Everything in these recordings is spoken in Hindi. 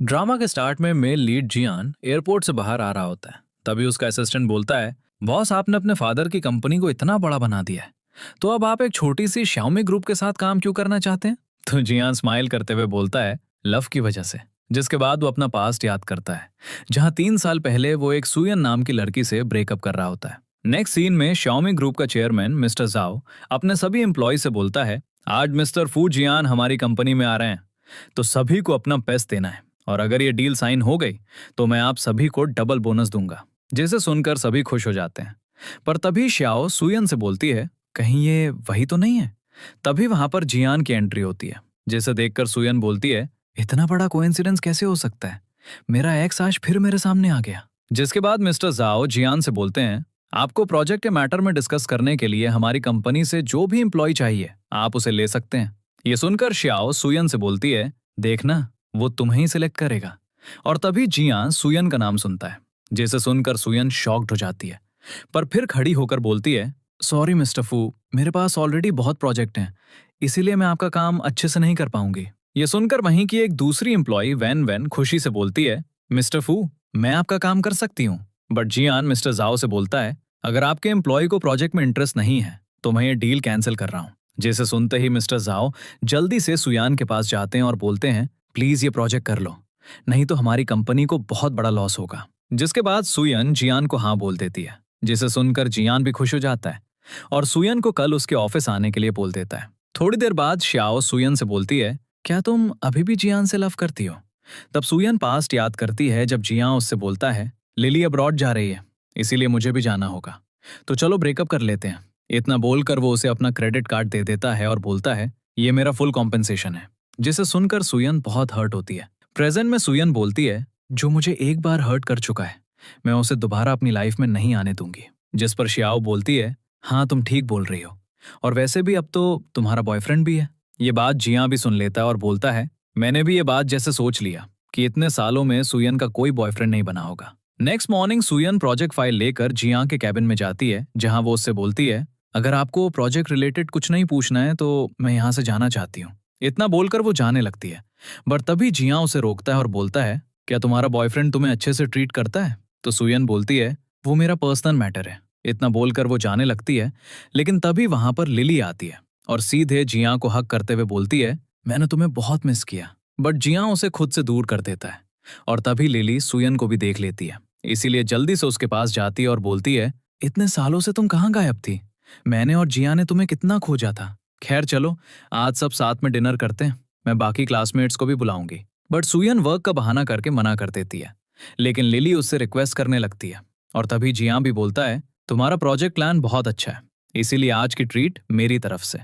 ड्रामा के स्टार्ट में मेल लीड जियान एयरपोर्ट से बाहर आ रहा होता है। तभी उसका असिस्टेंट बोलता है, बॉस आपने अपने फादर की कंपनी को इतना बड़ा बना दिया है, तो अब आप एक छोटी सी श्याओमी ग्रुप के साथ काम क्यों करना चाहते हैं? तो जियान स्माइल करते हुए बोलता है, लव की वजह से। जिसके बाद वो अपना पास्ट याद करता है, जहां 3 साल पहले वो एक सुयन नाम की लड़की से ब्रेकअप कर रहा होता है। नेक्स्ट सीन में श्याओमी ग्रुप का चेयरमैन मिस्टर जाओ अपने सभी एम्प्लॉय से बोलता है, आज मिस्टर फू जियान हमारी कंपनी में आ रहे हैं, तो सभी को अपना बेस्ट देना है, और अगर ये डील साइन हो गई तो मैं आप सभी को डबल बोनस दूंगा। जिसे सुनकर सभी खुश हो जाते हैं। पर तभी श्याओ सुयन से बोलती है, कहीं ये वही तो नहीं है? तभी वहां पर जियान की एंट्री होती है, जिसे देखकर सुयन बोलती है, इतना बड़ा कोइंसिडेंस कैसे हो सकता है? मेरा एक्स आज फिर मेरे सामने आ गया। जिसके बाद मिस्टर जाओ जियान से बोलते हैं, आपको प्रोजेक्ट के मैटर में डिस्कस करने के लिए हमारी कंपनी से जो भी एम्प्लॉय चाहिए आप उसे ले सकते हैं। ये सुनकर श्याओ सुयन से बोलती है, देखना वो तुम्हें ही सिलेक्ट करेगा। और तभी जियान सुयन का नाम सुनता है, जिसे सुनकर सुयन शॉक्ड हो जाती है, पर फिर खड़ी होकर बोलती है, सॉरी मिस्टर फू, मेरे पास ऑलरेडी बहुत प्रोजेक्ट हैं, इसीलिए मैं आपका काम अच्छे से नहीं कर पाऊंगी। ये सुनकर वहीं की एक दूसरी एम्प्लॉय वैन वैन खुशी से बोलती है, मिस्टर फू, मैं आपका काम कर सकती हूँ। बट जियान मिस्टर जाओ से बोलता है, अगर आपके एम्प्लॉय को प्रोजेक्ट में इंटरेस्ट नहीं है तो मैं ये डील कैंसिल कर रहा हूँ। जिसे सुनते ही मिस्टर जाओ जल्दी से सुयान के पास जाते हैं और बोलते हैं, प्लीज ये प्रोजेक्ट कर लो, नहीं तो हमारी कंपनी को बहुत बड़ा लॉस होगा। जिसके बाद सुयन जियान को हाँ बोल देती है, जिसे सुनकर जियान भी खुश हो जाता है और सुयन को कल उसके ऑफिस आने के लिए बोल देता है। थोड़ी देर बाद श्याओ सुयन से बोलती है, क्या तुम अभी भी जियान से लव करती हो? तब सुयन पास्ट याद करती है जब जियान उससे बोलता है, लिली अब्रॉड जा रही है, इसीलिए मुझे भी जाना होगा, तो चलो ब्रेकअप कर लेते हैं। इतना बोलकर वो उसे अपना क्रेडिट कार्ड दे देता है और बोलता है, ये मेरा फुल कॉम्पेंसेशन है। जिसे सुनकर सुयन बहुत हर्ट होती है। प्रेजेंट में सुयन बोलती है, जो मुझे एक बार हर्ट कर चुका है मैं उसे दोबारा अपनी लाइफ में नहीं आने दूंगी। जिस पर श्याओ बोलती है, हाँ तुम ठीक बोल रही हो, और वैसे भी अब तो तुम्हारा बॉयफ्रेंड भी है। ये बात जिया भी सुन लेता है और बोलता है, मैंने भी ये बात जैसे सोच लिया कि इतने सालों में सुयन का कोई बॉयफ्रेंड नहीं बना होगा। नेक्स्ट मॉर्निंग सुयन प्रोजेक्ट फाइल लेकर जिया के कैबिन में जाती है, जहां वो उससे बोलती है, अगर आपको प्रोजेक्ट रिलेटेड कुछ नहीं पूछना है तो मैं यहाँ से जाना चाहती हूँ। इतना बोलकर वो जाने लगती है, बट तभी जिया उसे रोकता है और बोलता है, क्या तुम्हारा बॉयफ्रेंड तुम्हें अच्छे से ट्रीट करता है? तो सुयन बोलती है, वो मेरा पर्सनल मैटर है। इतना बोलकर वो जाने लगती है, लेकिन तभी वहां पर लिली आती है और सीधे जिया को हक करते हुए बोलती है, मैंने तुम्हें बहुत मिस किया। बट जिया उसे खुद से दूर कर देता है और तभी लिली सुयन को भी देख लेती है, इसीलिए जल्दी से उसके पास जाती है और बोलती है, इतने सालों से तुम कहाँ गायब थी? मैंने और जिया ने तुम्हें कितना खोजा था। खैर चलो, आज सब साथ में डिनर करते हैं, मैं बाकी क्लासमेट्स को भी बुलाऊंगी। बट सुयन वर्क का बहाना करके मना कर देती है, लेकिन लिली उससे रिक्वेस्ट करने लगती है और तभी जिया भी बोलता है, तुम्हारा प्रोजेक्ट प्लान बहुत अच्छा है, इसीलिए आज की ट्रीट मेरी तरफ से।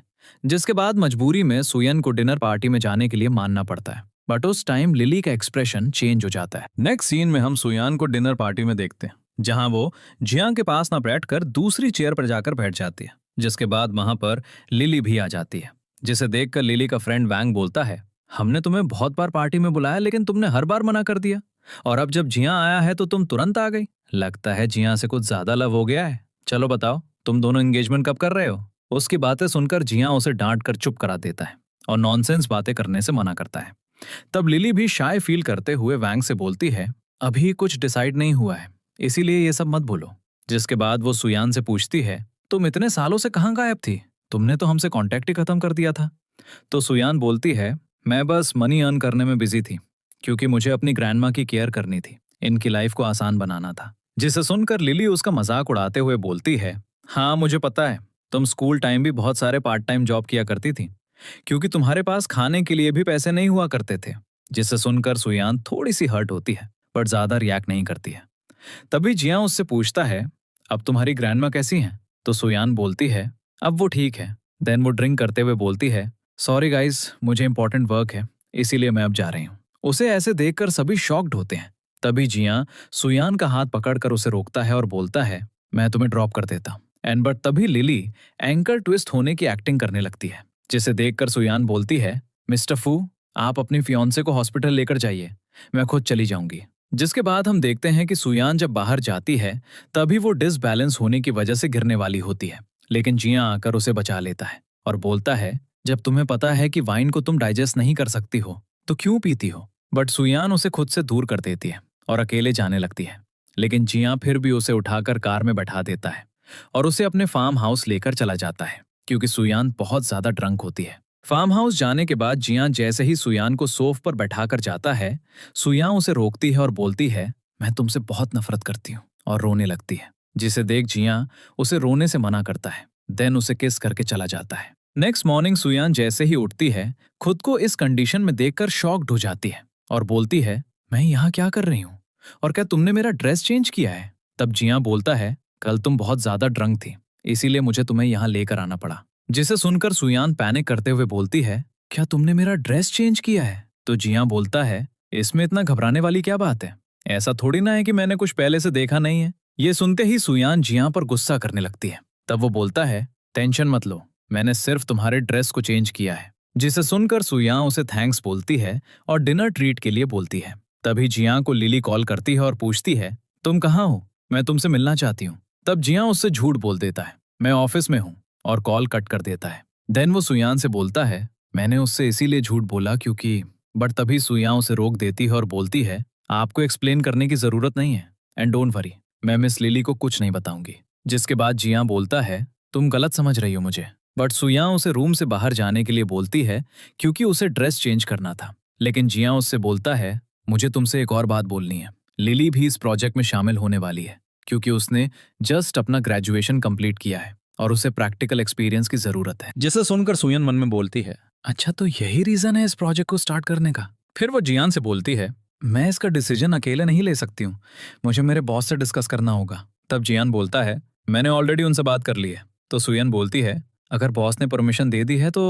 जिसके बाद मजबूरी में सुयन को डिनर पार्टी में जाने के लिए मानना पड़ता है, बट उस टाइम लिली का एक्सप्रेशन चेंज हो जाता है। नेक्स्ट सीन में हम सुयान को डिनर पार्टी में देखते हैं, जहां वो जिया के पास ना बैठकर दूसरी चेयर पर जाकर बैठ जाती है। जिसके बाद वहां पर लिली भी आ जाती है, जिसे देखकर लिली का फ्रेंड वैंग बोलता है, हमने तुम्हें बहुत बार पार्टी में बुलाया लेकिन तुमने हर बार मना कर दिया, और अब जब जिया आया है तो तुम तुरंत आ गई। लगता है जिया से कुछ ज्यादा लव हो गया है। चलो बताओ, तुम दोनों एंगेजमेंट कब कर रहे हो? उसकी बातें सुनकर जिया उसे डांट कर चुप करा देता है और नॉनसेंस बातें करने से मना करता है। तब लिली भी शाय फील करते हुए वैंग से बोलती है, अभी कुछ डिसाइड नहीं हुआ है, इसीलिए ये सब मत बोलो। जिसके बाद वो सुयान से पूछती है, तुम इतने सालों से कहाँ गायब थी? तुमने तो हमसे कांटेक्ट ही खत्म कर दिया था। तो सुयान बोलती है, मैं बस मनी अर्न करने में बिजी थी, क्योंकि मुझे अपनी ग्रैंडमा की केयर करनी थी, इनकी लाइफ को आसान बनाना था। जिसे सुनकर लिली उसका मजाक उड़ाते हुए बोलती है, हाँ मुझे पता है, तुम स्कूल टाइम भी बहुत सारे पार्ट टाइम जॉब किया करती थी, क्योंकि तुम्हारे पास खाने के लिए भी पैसे नहीं हुआ करते थे। जिसे सुनकर सुयान थोड़ी सी हर्ट होती है, पर ज्यादा रिएक्ट नहीं करती है। तभी जिया उससे पूछता है, अब तुम्हारी ग्रैंडमा कैसी हैं? तो सुयान बोलती है, अब वो ठीक है। देन वो ड्रिंक करते हुए बोलती है, सॉरी गाइस, मुझे इंपॉर्टेंट वर्क है, इसीलिए मैं अब जा रही हूँ। उसे ऐसे देखकर सभी शॉक्ड होते हैं। तभी जिया सुयान का हाथ पकड़कर उसे रोकता है और बोलता है, मैं तुम्हें ड्रॉप कर देता। एंड बट तभी लिली एंकर ट्विस्ट होने की एक्टिंग करने लगती है, जिसे देखकर सुयान बोलती है, मिस्टर फू, आप अपनी फियांसे को हॉस्पिटल लेकर जाइए, मैं खुद चली जाऊंगी। जिसके बाद हम देखते हैं कि सुयान जब बाहर जाती है तभी वो डिसबैलेंस होने की वजह से गिरने वाली होती है, लेकिन जिया आकर उसे बचा लेता है और बोलता है, जब तुम्हें पता है कि वाइन को तुम डाइजेस्ट नहीं कर सकती हो तो क्यों पीती हो? बट सुयान उसे खुद से दूर कर देती है और अकेले जाने लगती है। लेकिन जिया फिर भी उसे उठाकर कार में बैठा देता है और उसे अपने फार्म हाउस लेकर चला जाता है, क्योंकि सुयान बहुत ज्यादा ड्रंक होती है। फार्म हाउस जाने के बाद जिया जैसे ही सुयान को सोफ पर बैठाकर जाता है, सुयान उसे रोकती है और बोलती है, मैं तुमसे बहुत नफरत करती हूँ, और रोने लगती है। जिसे देख जिया उसे रोने से मना करता है, देन उसे किस करके चला जाता है। नेक्स्ट मॉर्निंग सुयान जैसे ही उठती है, खुद को इस कंडीशन में देखकर शॉक्ड हो जाती है और बोलती है, मैं यहाँ क्या कर रही हूँ, और क्या तुमने मेरा ड्रेस चेंज किया है? तब जिया बोलता है, कल तुम बहुत ज्यादा ड्रंक थी, इसीलिए मुझे तुम्हें यहाँ लेकर आना पड़ा। जिसे सुनकर सुयान पैनिक करते हुए बोलती है, क्या तुमने मेरा ड्रेस चेंज किया है? तो जिया बोलता है, इसमें इतना घबराने वाली क्या बात है, ऐसा थोड़ी ना है कि मैंने कुछ पहले से देखा नहीं है। ये सुनते ही सुयान जिया पर गुस्सा करने लगती है। तब वो बोलता है, टेंशन मत लो, मैंने सिर्फ तुम्हारे ड्रेस को चेंज किया है। जिसे सुनकर सुयान उसे थैंक्स बोलती है और डिनर ट्रीट के लिए बोलती है। तभी जिया को लिली कॉल करती है और पूछती है, तुम कहाँ हो, मैं तुमसे मिलना चाहती हूँ। तब जिया उससे झूठ बोल देता है, मैं ऑफिस में हूँ, और कॉल कट कर देता है। देन वो सुयान से बोलता है, मैंने उससे इसीलिए झूठ बोला क्योंकि, बट तभी सुयान उसे रोक देती है और बोलती है, आपको एक्सप्लेन करने की जरूरत नहीं है, एंड डोंट वरी, मैं मिस लिली को कुछ नहीं बताऊंगी। जिसके बाद जिया बोलता है, तुम गलत समझ रही हो मुझे। बट सुयान उसे रूम से बाहर जाने के लिए बोलती है क्योंकि उसे ड्रेस चेंज करना था। लेकिन जिया उससे बोलता है, मुझे तुमसे एक और बात बोलनी है, लिली भी इस प्रोजेक्ट में शामिल होने वाली है, क्योंकि उसने जस्ट अपना ग्रेजुएशन कंप्लीट किया है और उसे प्रैक्टिकल एक्सपीरियंस की जरूरत है। जिसे सुनकर सुयन मन में बोलती है, अच्छा तो यही रीजन है इस प्रोजेक्ट को स्टार्ट करने का। फिर वो जियान से बोलती है, मैं इसका डिसीजन अकेले नहीं ले सकती हूँ, मुझे मेरे बॉस से डिस्कस करना होगा। तब जियान बोलता है, मैंने ऑलरेडी उनसे बात कर ली है। तो सुयन बोलती है, अगर बॉस ने परमिशन दे दी है तो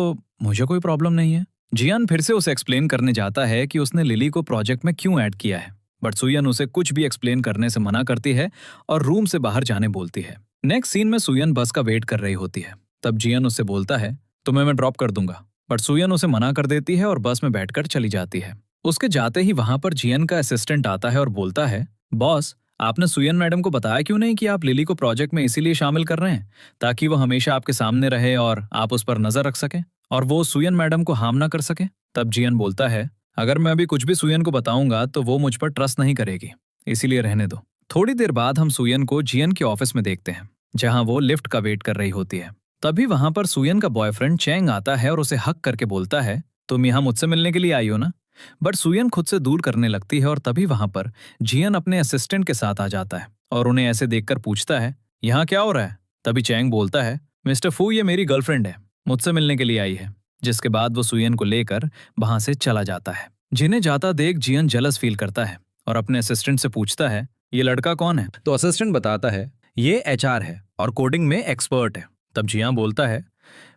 मुझे कोई प्रॉब्लम नहीं है। जियान फिर से उसे एक्सप्लेन करने जाता है कि उसने लिली को प्रोजेक्ट में क्यों ऐड किया है, बट सुयन उसे कुछ भी एक्सप्लेन करने से मना करती है और रूम से बाहर जाने बोलती है। नेक्स्ट सीन में सुयन बस का वेट कर रही होती है। तब जियान उससे बोलता है, तुम्हें मैं ड्रॉप कर दूंगा, बट सुयन उसे मना कर देती है और बस में बैठकर चली जाती है। उसके जाते ही वहां पर जियन का असिस्टेंट आता है और बोलता है, बॉस आपने सुयन मैडम को बताया क्यों नहीं कि आप लिली को प्रोजेक्ट में इसीलिए शामिल कर रहे हैं ताकि वो हमेशा आपके सामने रहे और आप उस पर नजर रख सकें और वो सुयन मैडम को हार्म ना कर सके। तब जियन बोलता है, अगर मैं अभी कुछ भी सुयन को बताऊंगा तो वो मुझ पर ट्रस्ट नहीं करेगी, इसीलिए रहने दो। थोड़ी देर बाद हम सुयन को जियन के ऑफिस में देखते हैं, जहां वो लिफ्ट का वेट कर रही होती है। तभी वहां पर सुयन का बॉयफ्रेंड चैंग आता है और उसे हक करके बोलता है, तुम यहाँ मुझसे मिलने के लिए आई हो ना। बट सुयन खुद से दूर करने लगती है और तभी वहां पर जियन अपने असिस्टेंट के साथ आ जाता है और उन्हें ऐसे देखकर पूछता है, यहाँ क्या हो रहा है। तभी चैंग बोलता है, मिस्टर फू ये मेरी गर्लफ्रेंड है, मुझसे मिलने के लिए आई है। जिसके बाद वो सुयन को लेकर वहां से चला जाता है। जिन्हें जाता देख जियन जेलस फील करता है और अपने असिस्टेंट से पूछता है, ये लड़का कौन है। तो असिस्टेंट बताता है, ये एचआर है और कोडिंग में एक्सपर्ट है। तब जियान बोलता है,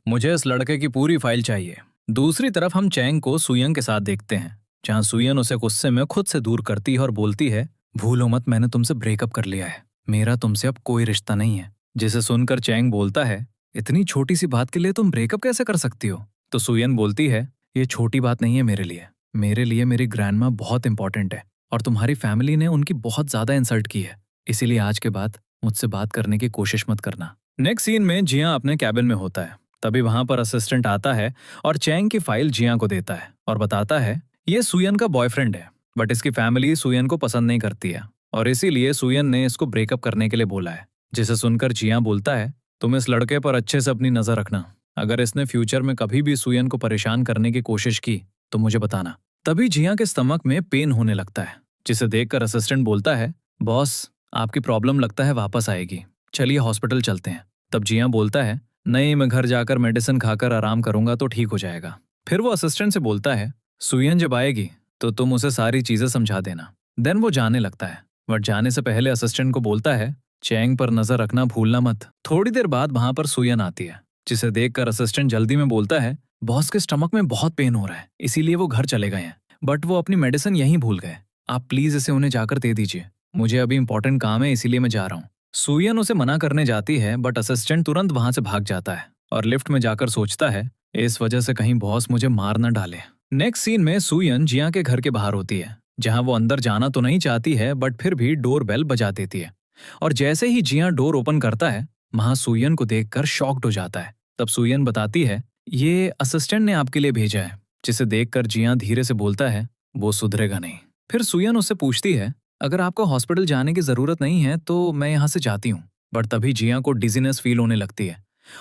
मुझे इस लड़के की पूरी फाइल चाहिए। दूसरी तरफ हम चैंग को सुयन के साथ देखते हैं, जहां सुयन उसे गुस्से में खुद से दूर करती है और बोलती है, भूलो मत मैंने तुमसे ब्रेकअप कर लिया है, मेरा तुमसे अब कोई रिश्ता नहीं है। जिसे सुनकर चैंग बोलता है, इतनी छोटी सी बात के लिए तुम ब्रेकअप कैसे कर सकती हो। तो सुयन बोलती है, ये छोटी बात नहीं है मेरे लिए मेरी ग्रैंडमा बहुत इंपॉर्टेंट है और तुम्हारी फैमिली ने उनकी बहुत ज्यादा इंसल्ट की है, इसीलिए आज के बाद मुझसे बात करने की कोशिश मत करना। नेक्स्ट सीन में जिया अपने कैबिन में होता है। तभी वहां पर असिस्टेंट आता है और चैंग की फाइल जिया को देता है और बताता है, ये सुयन का बॉयफ्रेंड है, बट इसकी फैमिली सुयन को पसंद नहीं करती है और इसीलिए सुयन ने इसको ब्रेकअप करने के लिए बोला है। जिसे सुनकर जिया बोलता है, तुम इस लड़के पर अच्छे से अपनी नजर रखना, अगर इसने फ्यूचर में कभी भी सुयन को परेशान करने की कोशिश की तो मुझे बताना। तभी जिया के स्टमक में पेन होने लगता है, जिसे देखकर असिस्टेंट बोलता है, बॉस आपकी प्रॉब्लम लगता है वापस आएगी, चलिए हॉस्पिटल चलते हैं। तब जिया बोलता है, नहीं मैं घर जाकर मेडिसिन खाकर आराम करूंगा तो ठीक हो जाएगा। फिर वो असिस्टेंट से बोलता है, सुयन जब आएगी तो तुम उसे सारी चीजें समझा देना। देन वो जाने लगता है, बट जाने से पहले असिस्टेंट को बोलता है, चैंग पर नजर रखना भूलना मत। थोड़ी देर बाद वहां पर सुयन आती है, जिसे देखकर असिस्टेंट जल्दी में बोलता है, बॉस के स्टमक में बहुत पेन हो रहा है, इसीलिए वो घर चले गए हैं, बट वो अपनी मेडिसिन यहीं भूल गए, आप प्लीज इसे उन्हें जाकर दे दीजिए, मुझे अभी इंपॉर्टेंट काम है इसीलिए मैं जा रहा हूँ। सुयन उसे मना करने जाती है, बट असिस्टेंट तुरंत वहां से भाग जाता है और लिफ्ट में जाकर सोचता है, इस वजह से कहीं बॉस मुझे मार न डाले। नेक्स्ट सीन में सुयन जिया के घर के बाहर होती है, जहां वो अंदर जाना तो नहीं चाहती है बट फिर भी डोर बेल बजा देती है और जैसे ही जिया डोर ओपन करता है, वहां सुयन को देखकर शॉक्ड हो जाता है। तब सुयन बताती है, ये असिस्टेंट ने आपके लिए भेजा है। जिसे देखकर जिया धीरे से बोलता है, वो सुधरेगा नहीं। फिर सुयन उससे पूछती है, अगर आपको हॉस्पिटल जाने की जरूरत नहीं है तो मैं यहाँ से जाती हूँ। बट तभी जिया को डिजीनेस फील होने लगती है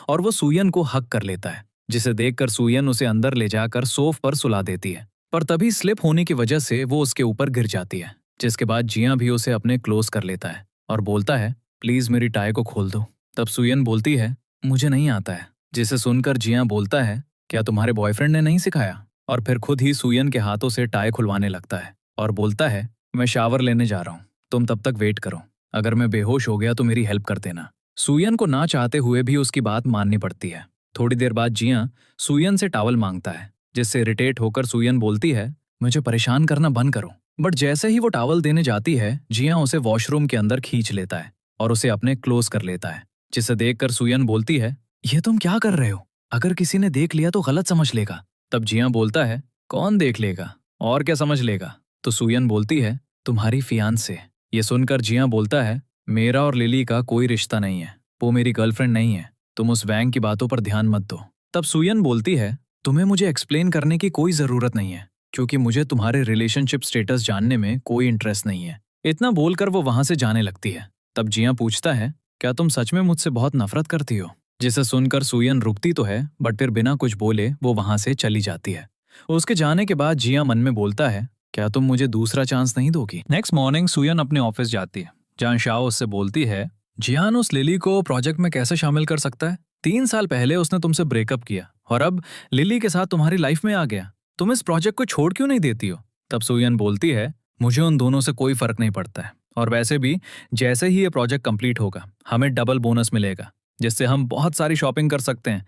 और वो सुयन को हक कर लेता है, जिसे देखकर सुयन उसे अंदर ले जाकर सोफ पर सुला देती है। पर तभी स्लिप होने की वजह से वो उसके ऊपर गिर जाती है, जिसके बाद जिया भी उसे अपने क्लोज कर लेता है और बोलता है, प्लीज मेरी टाई को खोल दो। तब सुयन बोलती है, मुझे नहीं आता है। जिसे सुनकर जिया बोलता है, क्या तुम्हारे बॉयफ्रेंड ने नहीं सिखाया? और फिर खुद ही सुयन के हाथों से टाई खुलवाने लगता है और बोलता है, मैं शावर लेने जा रहा हूँ, तुम तब तक वेट करो। अगर मैं बेहोश हो गया तो मेरी हेल्प कर देना। सुयन को ना चाहते हुए भी उसकी बात माननी पड़ती है। थोड़ी देर बाद जिया सुयन से टॉवल मांगता है, जिससे इरिटेट होकर सुयन बोलती है, मुझे परेशान करना बंद करो। बट जैसे ही वो टॉवल देने जाती है, जिया उसे वॉशरूम के अंदर खींच लेता है और उसे अपने क्लोज कर लेता है, जिसे देखकर सुयन बोलती है, ये तुम क्या कर रहे हो? अगर किसी ने देख लिया तो गलत समझ लेगा। तब जिया बोलता है, कौन देख लेगा और क्या समझ लेगा? तो सुयन बोलती है, तुम्हारी फियांसे। ये सुनकर जिया बोलता है, मेरा और लिली का कोई रिश्ता नहीं है, वो मेरी गर्लफ्रेंड नहीं है, तुम उस वैंग की बातों पर ध्यान मत दो। तब सुयन बोलती है, तुम्हें मुझे एक्सप्लेन करने की कोई जरूरत नहीं है, क्योंकि मुझे तुम्हारे रिलेशनशिप स्टेटस जानने में कोई इंटरेस्ट नहीं है। इतना बोलकर वो वहां से जाने लगती है। तब जिया पूछता है, क्या तुम सच में मुझसे बहुत नफरत करती हो? जिसे सुनकर सुयन रुकती तो है, बट फिर बिना कुछ बोले वो वहां से चली जाती है। उसके जाने के बाद जिया मन में बोलता है, क्या तुम मुझे दूसरा चांस नहीं दोगी? नेक्स्ट मॉर्निंग सुयन अपने ऑफिस जाती है, जहां शाओ उससे बोलती है, जियान उस लिली को प्रोजेक्ट में कैसे शामिल कर सकता है? 3 साल पहले उसने तुमसे ब्रेकअप किया और अब लिली के साथ तुम्हारी लाइफ में आ गया। तुम इस प्रोजेक्ट को छोड़ क्यों नहीं देती हो? तब सुयन बोलती है, मुझे उन दोनों से कोई फर्क नहीं पड़ता है, और वैसे भी जैसे ही ये प्रोजेक्ट कंप्लीट होगा हमें डबल बोनस मिलेगा, जिससे हम बहुत सारी शॉपिंग कर सकते हैं।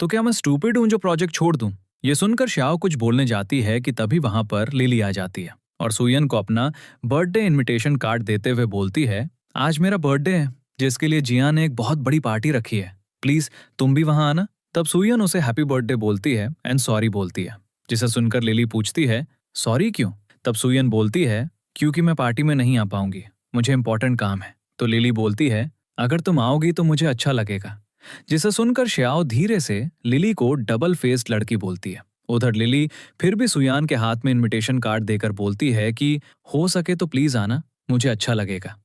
तो क्या मैं स्टूपिड हूं जो प्रोजेक्ट छोड़ दूं? ये सुनकर शाओ कुछ बोलने जाती है कि तभी वहां पर लिली आ जाती है और सुयन को अपना बर्थडे इनविटेशन कार्ड देते हुए बोलती है, आज मेरा बर्थडे है, जिसके लिए जिया ने एक बहुत बड़ी पार्टी रखी है, प्लीज तुम भी वहां आना। तब सुयन उसे हैप्पी बर्थडे बोलती है एंड सॉरी बोलती है, जिसे सुनकर लिली पूछती है, सॉरी क्यों? तब सुयन बोलती है, क्योंकि मैं पार्टी में नहीं आ पाऊंगी, मुझे इंपॉर्टेंट काम है। तो लिली बोलती है, अगर तुम आओगी तो मुझे अच्छा लगेगा। जिसे सुनकर श्याओ धीरे से लिली को डबल फेस्ड लड़की बोलती है। उधर लिली फिर भी सुयान के हाथ में इनविटेशन कार्ड देकर बोलती है कि हो सके तो प्लीज आना, मुझे अच्छा लगेगा।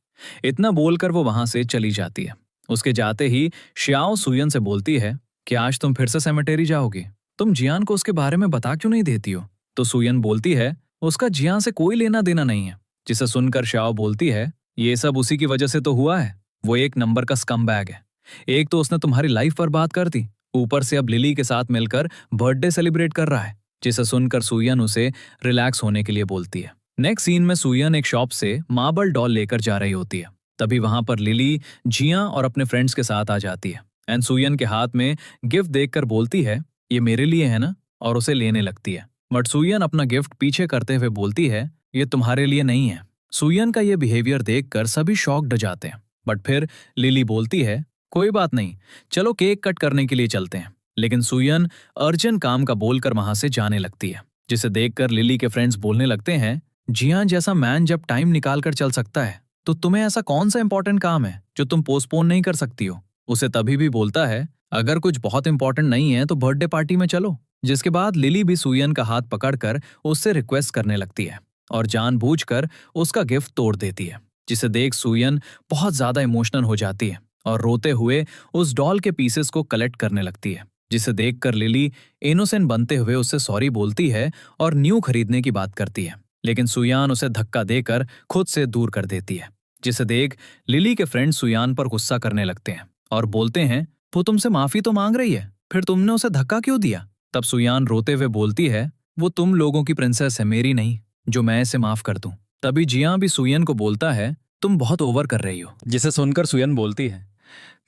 इतना बोलकर वो वहां से चली जाती है। उसके जाते ही श्याओ सुयन से बोलती है कि आज तुम फिर से सेमेटेरी जाओगी, तुम जियान को उसके बारे में बता क्यों नहीं देती हो? तो सुयन बोलती है, उसका जियान से कोई लेना देना नहीं है। जिसे सुनकर श्याओ बोलती है, ये सब उसी की वजह से तो हुआ है, वो एक नंबर का स्कमबैग है। एक तो उसने तुम्हारी लाइफ बर्बाद कर दी, ऊपर से अब लिली के साथ मिलकर बर्थडे सेलिब्रेट कर रहा है। जिसे सुनकर सुयन उसे रिलैक्स होने के लिए बोलती है। नेक्स्ट सीन में सुयन एक शॉप से मार्बल डॉल लेकर जा रही होती है। तभी वहां पर लिली जिया और अपने फ्रेंड्स के साथ आ जाती है एंड सुयन के हाथ में गिफ्ट देखकर बोलती है, ये मेरे लिए है ना, और उसे लेने लगती है। बट सुयन अपना गिफ्ट पीछे करते हुए बोलती है, ये तुम्हारे लिए नहीं है। सुयन का ये बिहेवियर देखकर सभी शॉक्ड जाते हैं। बट फिर लिली बोलती है, कोई बात नहीं, चलो केक कट करने के लिए चलते हैं। लेकिन सुयन अर्जेंट काम का बोलकर वहां से जाने लगती है। जिसे देखकर लिली के फ्रेंड्स बोलने लगते हैं, जियान जैसा मैन जब टाइम निकाल कर चल सकता है तो तुम्हें ऐसा कौन सा इंपॉर्टेंट काम है जो तुम पोस्टपोन नहीं कर सकती हो? उसे तभी भी बोलता है, अगर कुछ बहुत इंपॉर्टेंट नहीं है तो बर्थडे पार्टी में चलो। जिसके बाद लिली भी सुयन का हाथ पकड़कर उससे रिक्वेस्ट करने लगती है और जानबूझकर उसका गिफ्ट तोड़ देती है। जिसे देख सुयन बहुत ज्यादा इमोशनल हो जाती है और रोते हुए उस डॉल के पीसेस को कलेक्ट करने लगती है। जिसे देखकर लिली इनोसेंट बनते हुए उससे सॉरी बोलती है और न्यू खरीदने की बात करती है। लेकिन सुयान उसे धक्का देकर खुद से दूर कर देती है। जिसे देख लिली के फ्रेंड सुयान पर गुस्सा करने लगते हैं और बोलते हैं, वो तुमसे माफी तो मांग रही है, फिर तुमने उसे धक्का क्यों दिया? तब सुयान रोते हुए बोलती है, वो तुम लोगों की प्रिंसेस है, मेरी नहीं, जो मैं इसे माफ कर दूं। तभी जिया भी सुयन को बोलता है, तुम बहुत ओवर कर रही हो। जिसे सुनकर सुयन बोलती है,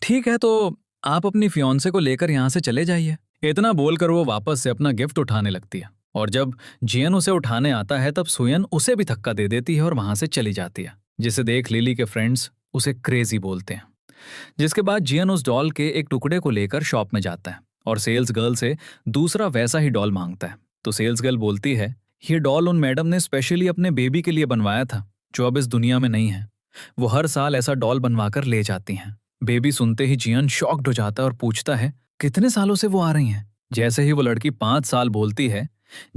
ठीक है तो आप अपनी फियांसे को लेकर यहाँ से चले जाइए। इतना बोलकर वो वापस से अपना गिफ्ट उठाने लगती है और जब जियन उसे उठाने आता है तब सुयन उसे भी धक्का दे देती है और वहां से चली जाती है। जिसे देख लिली के फ्रेंड्स उसे क्रेजी बोलते हैं। जिसके बाद जियन उस डॉल के एक टुकड़े को लेकर शॉप में जाता है और सेल्स गर्ल से दूसरा वैसा ही डॉल मांगता है। तो सेल्स गर्ल बोलती है, ये डॉल उन मैडम ने स्पेशली अपने बेबी के लिए बनवाया था जो अब इस दुनिया में नहीं है। वो हर साल ऐसा डॉल बनवाकर ले जाती हैं। बेबी सुनते ही जियन शॉक्ड हो जाता है और पूछता है, कितने सालों से वो आ रही हैं? जैसे ही वो लड़की 5 साल बोलती है,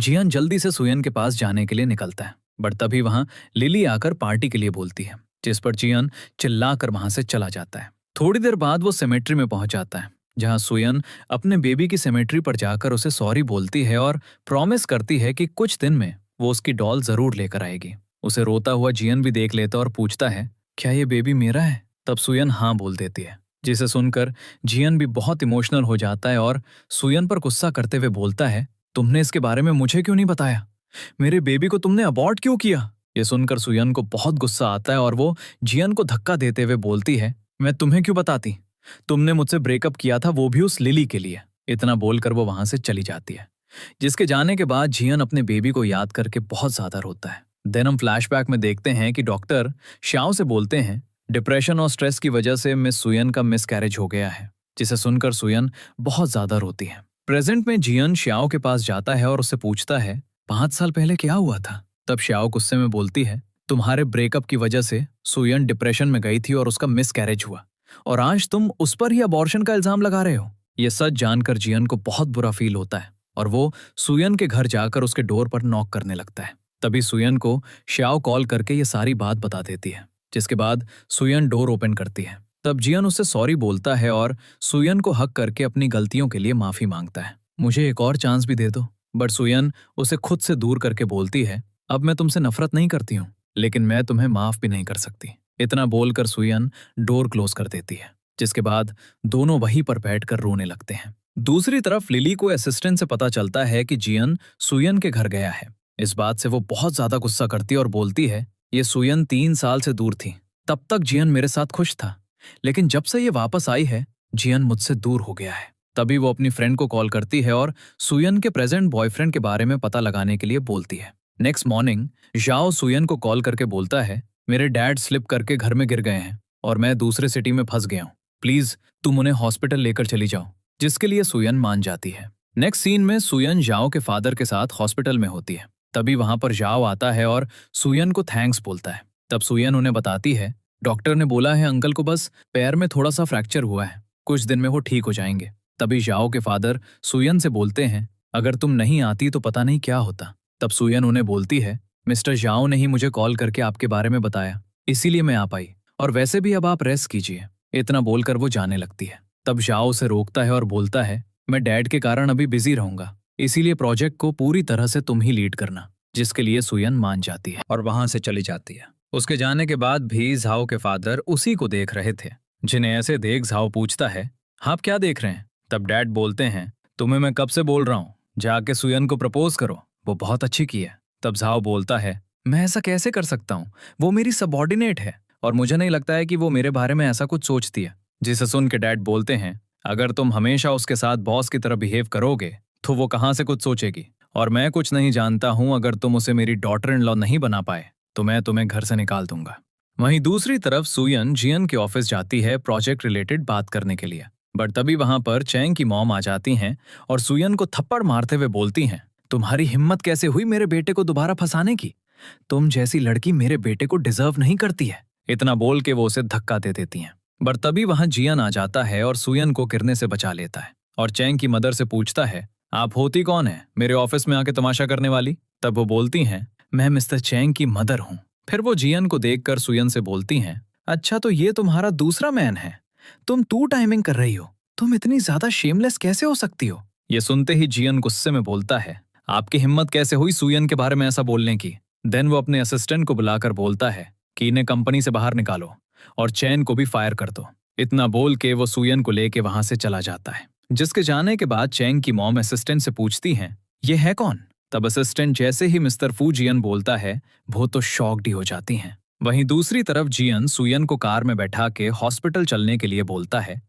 जियान जल्दी से सुयन के पास जाने के लिए निकलता है, बट तभी वहां लिली आकर पार्टी के लिए बोलती है, जिस पर जियान चिल्लाकर वहां से चला जाता है। थोड़ी देर बाद वो सेमेट्री में पहुंच जाता है, जहां सुयन अपने बेबी की सेमेट्री पर जाकर उसे सॉरी बोलती है और प्रॉमिस करती है कि कुछ दिन में वो उसकी डॉल जरूर लेकर आएगी। उसे रोता हुआ जियन भी देख लेता और पूछता है, क्या ये बेबी मेरा है? तब सुयन हाँ बोल देती है, जिसे सुनकर जियन भी बहुत इमोशनल हो जाता है और सुयन पर गुस्सा करते हुए बोलता है, तुमने इसके बारे में मुझे क्यों नहीं बताया? मेरे बेबी को तुमने अबॉर्ट क्यों किया? ये सुनकर सुयन को बहुत गुस्सा आता है और वो जियन को धक्का देते हुए बोलती है, मैं तुम्हें क्यों बताती? तुमने मुझसे ब्रेकअप किया था, वो भी उस लिली के लिए। इतना बोलकर वो वहां से चली जाती है, जिसके जाने के बाद जियन अपने बेबी को याद करके बहुत ज्यादा रोता है। देन हम फ्लैशबैक में देखते हैं कि डॉक्टर श्याओ से बोलते हैं, डिप्रेशन और स्ट्रेस की वजह से मिस सुयन का मिसकैरेज हो गया है, जिसे सुनकर सुयन बहुत ज्यादा रोती है। प्रेजेंट में जियन श्याओ के पास जाता है और उससे पूछता है, 5 साल पहले क्या हुआ था? तब श्याओ गुस्से में बोलती है, तुम्हारे ब्रेकअप की वजह से सुयन डिप्रेशन में गई थी और उसका मिसकैरेज हुआ, और आज तुम उस पर ही अबॉर्शन का इल्जाम लगा रहे हो। यह सच जानकर जियन को बहुत बुरा फील होता है और वो सुयन के घर जाकर उसके डोर पर नॉक करने लगता है। तभी सुयन को श्याओ कॉल करके ये सारी बात बता देती है, जिसके बाद सुयन डोर ओपन करती है। तब जियन उससे सॉरी बोलता है और सुयन को हक करके अपनी गलतियों के लिए माफी मांगता है। मुझे एक और चांस भी दे दो। बट सुयन उसे खुद से दूर करके बोलती है, अब मैं तुमसे नफरत नहीं करती हूँ, लेकिन मैं तुम्हें माफ भी नहीं कर सकती। इतना बोलकर सुयन डोर क्लोज कर देती है, जिसके बाद दोनों वहीं पर बैठकर रोने लगते हैं। दूसरी तरफ लिली को असिस्टेंट से पता चलता है कि जियन सुयन के घर गया है। इस बात से वो बहुत ज्यादा गुस्सा करती है और बोलती है, ये सुयन 3 साल से दूर थी, तब तक जियन मेरे साथ खुश था, लेकिन जब से ये वापस आई है जियन मुझसे दूर हो गया है। तभी वो अपनी फ्रेंड को कॉल करती है और सुयन के प्रेजेंट बॉयफ्रेंड के बारे में पता लगाने के लिए बोलती है। नेक्स्ट मॉर्निंग जाओ सुयन को कॉल करके बोलता है, मेरे डैड स्लिप करके घर में गिर गए हैं और मैं दूसरे सिटी में फंस गया हूँ, प्लीज तुम उन्हें हॉस्पिटल लेकर चली जाओ, जिसके लिए सुयन मान जाती है। नेक्स्ट सीन में सुयन जाओ के फादर के साथ हॉस्पिटल में होती है। तभी वहां पर जाओ आता है और सुयन को थैंक्स बोलता है। तब सुयन उन्हें बताती है, डॉक्टर ने बोला है अंकल को बस पैर में थोड़ा सा फ्रैक्चर हुआ है, कुछ दिन में वो ठीक हो जाएंगे। तभी जाओ के फादर सुयन से बोलते हैं, अगर तुम नहीं आती तो पता नहीं क्या होता। तब सुयन उन्हें बोलती है, मिस्टर जाओ ने ही मुझे कॉल करके आपके बारे में बताया, इसीलिए मैं आ पाई, और वैसे भी अब आप रेस्ट कीजिए। इतना बोलकर वो जाने लगती है। तब जाओ उसे रोकता है और बोलता है, मैं डैड के कारण अभी बिजी रहूंगा, इसीलिए प्रोजेक्ट को पूरी तरह से तुम ही लीड करना, जिसके लिए सुयन मान जाती है और वहां से चली जाती है। उसके जाने के बाद भी झाओ के फादर उसी को देख रहे थे, जिन्हें ऐसे देख झाओ पूछता है, आप क्या देख रहे हैं? तब डैड बोलते हैं, तुम्हें मैं कब से बोल रहा हूँ, जाके सुयन को प्रपोज करो, वो बहुत अच्छी की है। तब झाओ बोलता है, मैं ऐसा कैसे कर सकता हूँ, वो मेरी सबॉर्डिनेट है और मुझे नहीं लगता है कि वो मेरे बारे में ऐसा कुछ सोचती है। जिसे सुन के डैड बोलते हैं, अगर तुम हमेशा उसके साथ बॉस की तरह बिहेव करोगे तो वो कहाँ से कुछ सोचेगी, और मैं कुछ नहीं जानता हूँ, अगर तुम उसे मेरी डॉटर इन लॉ नहीं बना पाए तो मैं तुम्हें घर से निकाल दूंगा। वहीं दूसरी तरफ सुयन जियन के ऑफिस जाती है प्रोजेक्ट रिलेटेड बात करने के लिए, बट तभी वहां पर चैंग की मॉम आ जाती हैं और सुयन को थप्पड़ मारते हुए बोलती हैं, तुम्हारी हिम्मत कैसे हुई मेरे बेटे को दोबारा फंसाने की? तुम जैसी लड़की मेरे बेटे को डिजर्व नहीं करती है। इतना बोल के वो उसे धक्का दे देती हैं। बट तभी वहां जियन आ जाता है और सुयन को गिरने से बचा लेता है और चैंग की मदर से पूछता है, आप होती कौन है मेरे ऑफिस में आके तमाशा करने वाली? तब वो बोलती हैं, मैं मिस्टर चैंग की मदर हूँ। फिर वो जियन को देखकर सुयन से बोलती हैं, अच्छा तो ये तुम्हारा दूसरा मैन है, तुम 2 टाइमिंग कर रही हो, तुम इतनी ज्यादा शेमलेस कैसे हो सकती हो? ये सुनते ही जियन गुस्से में बोलता है, आपकी हिम्मत कैसे हुई सुयन के बारे में ऐसा बोलने की? देन वो अपने असिस्टेंट को बुलाकर बोलता है कि इन्हें कंपनी से बाहर निकालो और चैन को भी फायर कर दो। इतना बोल के वो सुयन को लेके वहां से चला जाता है। जिसके जाने के बाद चैंग की मॉम असिस्टेंट से पूछती हैं, ये है कौन? तब असिस्टेंट जैसे ही मिस्टर फू जियन बोलता है, वो तो शॉक्ड ही हो जाती हैं। वहीं दूसरी तरफ जियन सुयन को कार में बैठा के हॉस्पिटल चलने के लिए बोलता है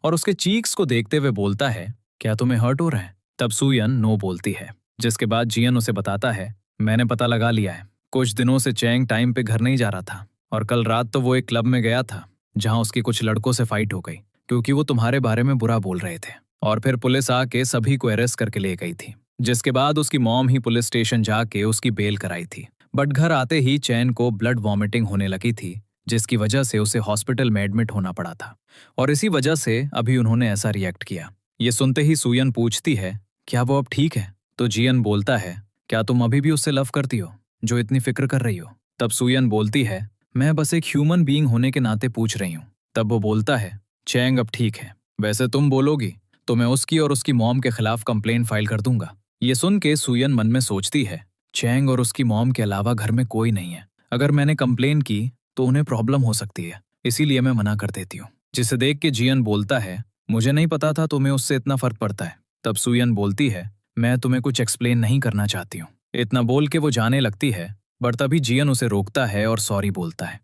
और उसके चीक्स को देखते हुए बोलता है, क्या तुम्हें हर्ट हो रहा है? तब सुयन नो बोलती है। जिसके बाद जियन उसे बताता है, मैंने पता लगा लिया है, कुछ दिनों से चैंग टाइम पे घर नहीं जा रहा था और कल रात तो वो एक क्लब में गया था जहां उसकी कुछ लड़कों से फाइट हो गई क्योंकि वो तुम्हारे बारे में बुरा बोल रहे थे, और फिर पुलिस आके सभी को अरेस्ट करके ले गई थी। जिसके बाद उसकी मॉम ही पुलिस स्टेशन जाके उसकी बेल कराई थी। बट घर आते ही चैन को ब्लड वॉमिटिंग होने लगी थी, जिसकी वजह से उसे हॉस्पिटल में एडमिट होना पड़ा था और इसी वजह से अभी उन्होंने ऐसा रिएक्ट किया। ये सुनते ही सुयन पूछती है, क्या वो अब ठीक है? तो जियन बोलता है, क्या तुम अभी भी उससे लव करती हो जो इतनी फिक्र कर रही हो? तब सुयन बोलती है, मैं बस एक ह्यूमन बीइंग होने के नाते पूछ रही हूँ। तब वो बोलता है, चैंग अब ठीक है, वैसे तुम बोलोगी तो मैं उसकी और उसकी मॉम के खिलाफ कंप्लेंट फाइल कर दूंगा। ये सुन के सुयन मन में सोचती है, चैंग और उसकी मॉम के अलावा घर में कोई नहीं है। अगर मैंने कंप्लेन की तो उन्हें प्रॉब्लम हो सकती है, इसीलिए मैं मना कर देती हूँ। जिसे देख के जियन बोलता है, मुझे नहीं पता था तुम्हें उससे इतना फर्क पड़ता है। तब सुयन बोलती है, मैं तुम्हें कुछ एक्सप्लेन नहीं करना चाहती हूँ। इतना बोल के वो जाने लगती है, बट तभी जियन उसे रोकता है और सॉरी बोलता है।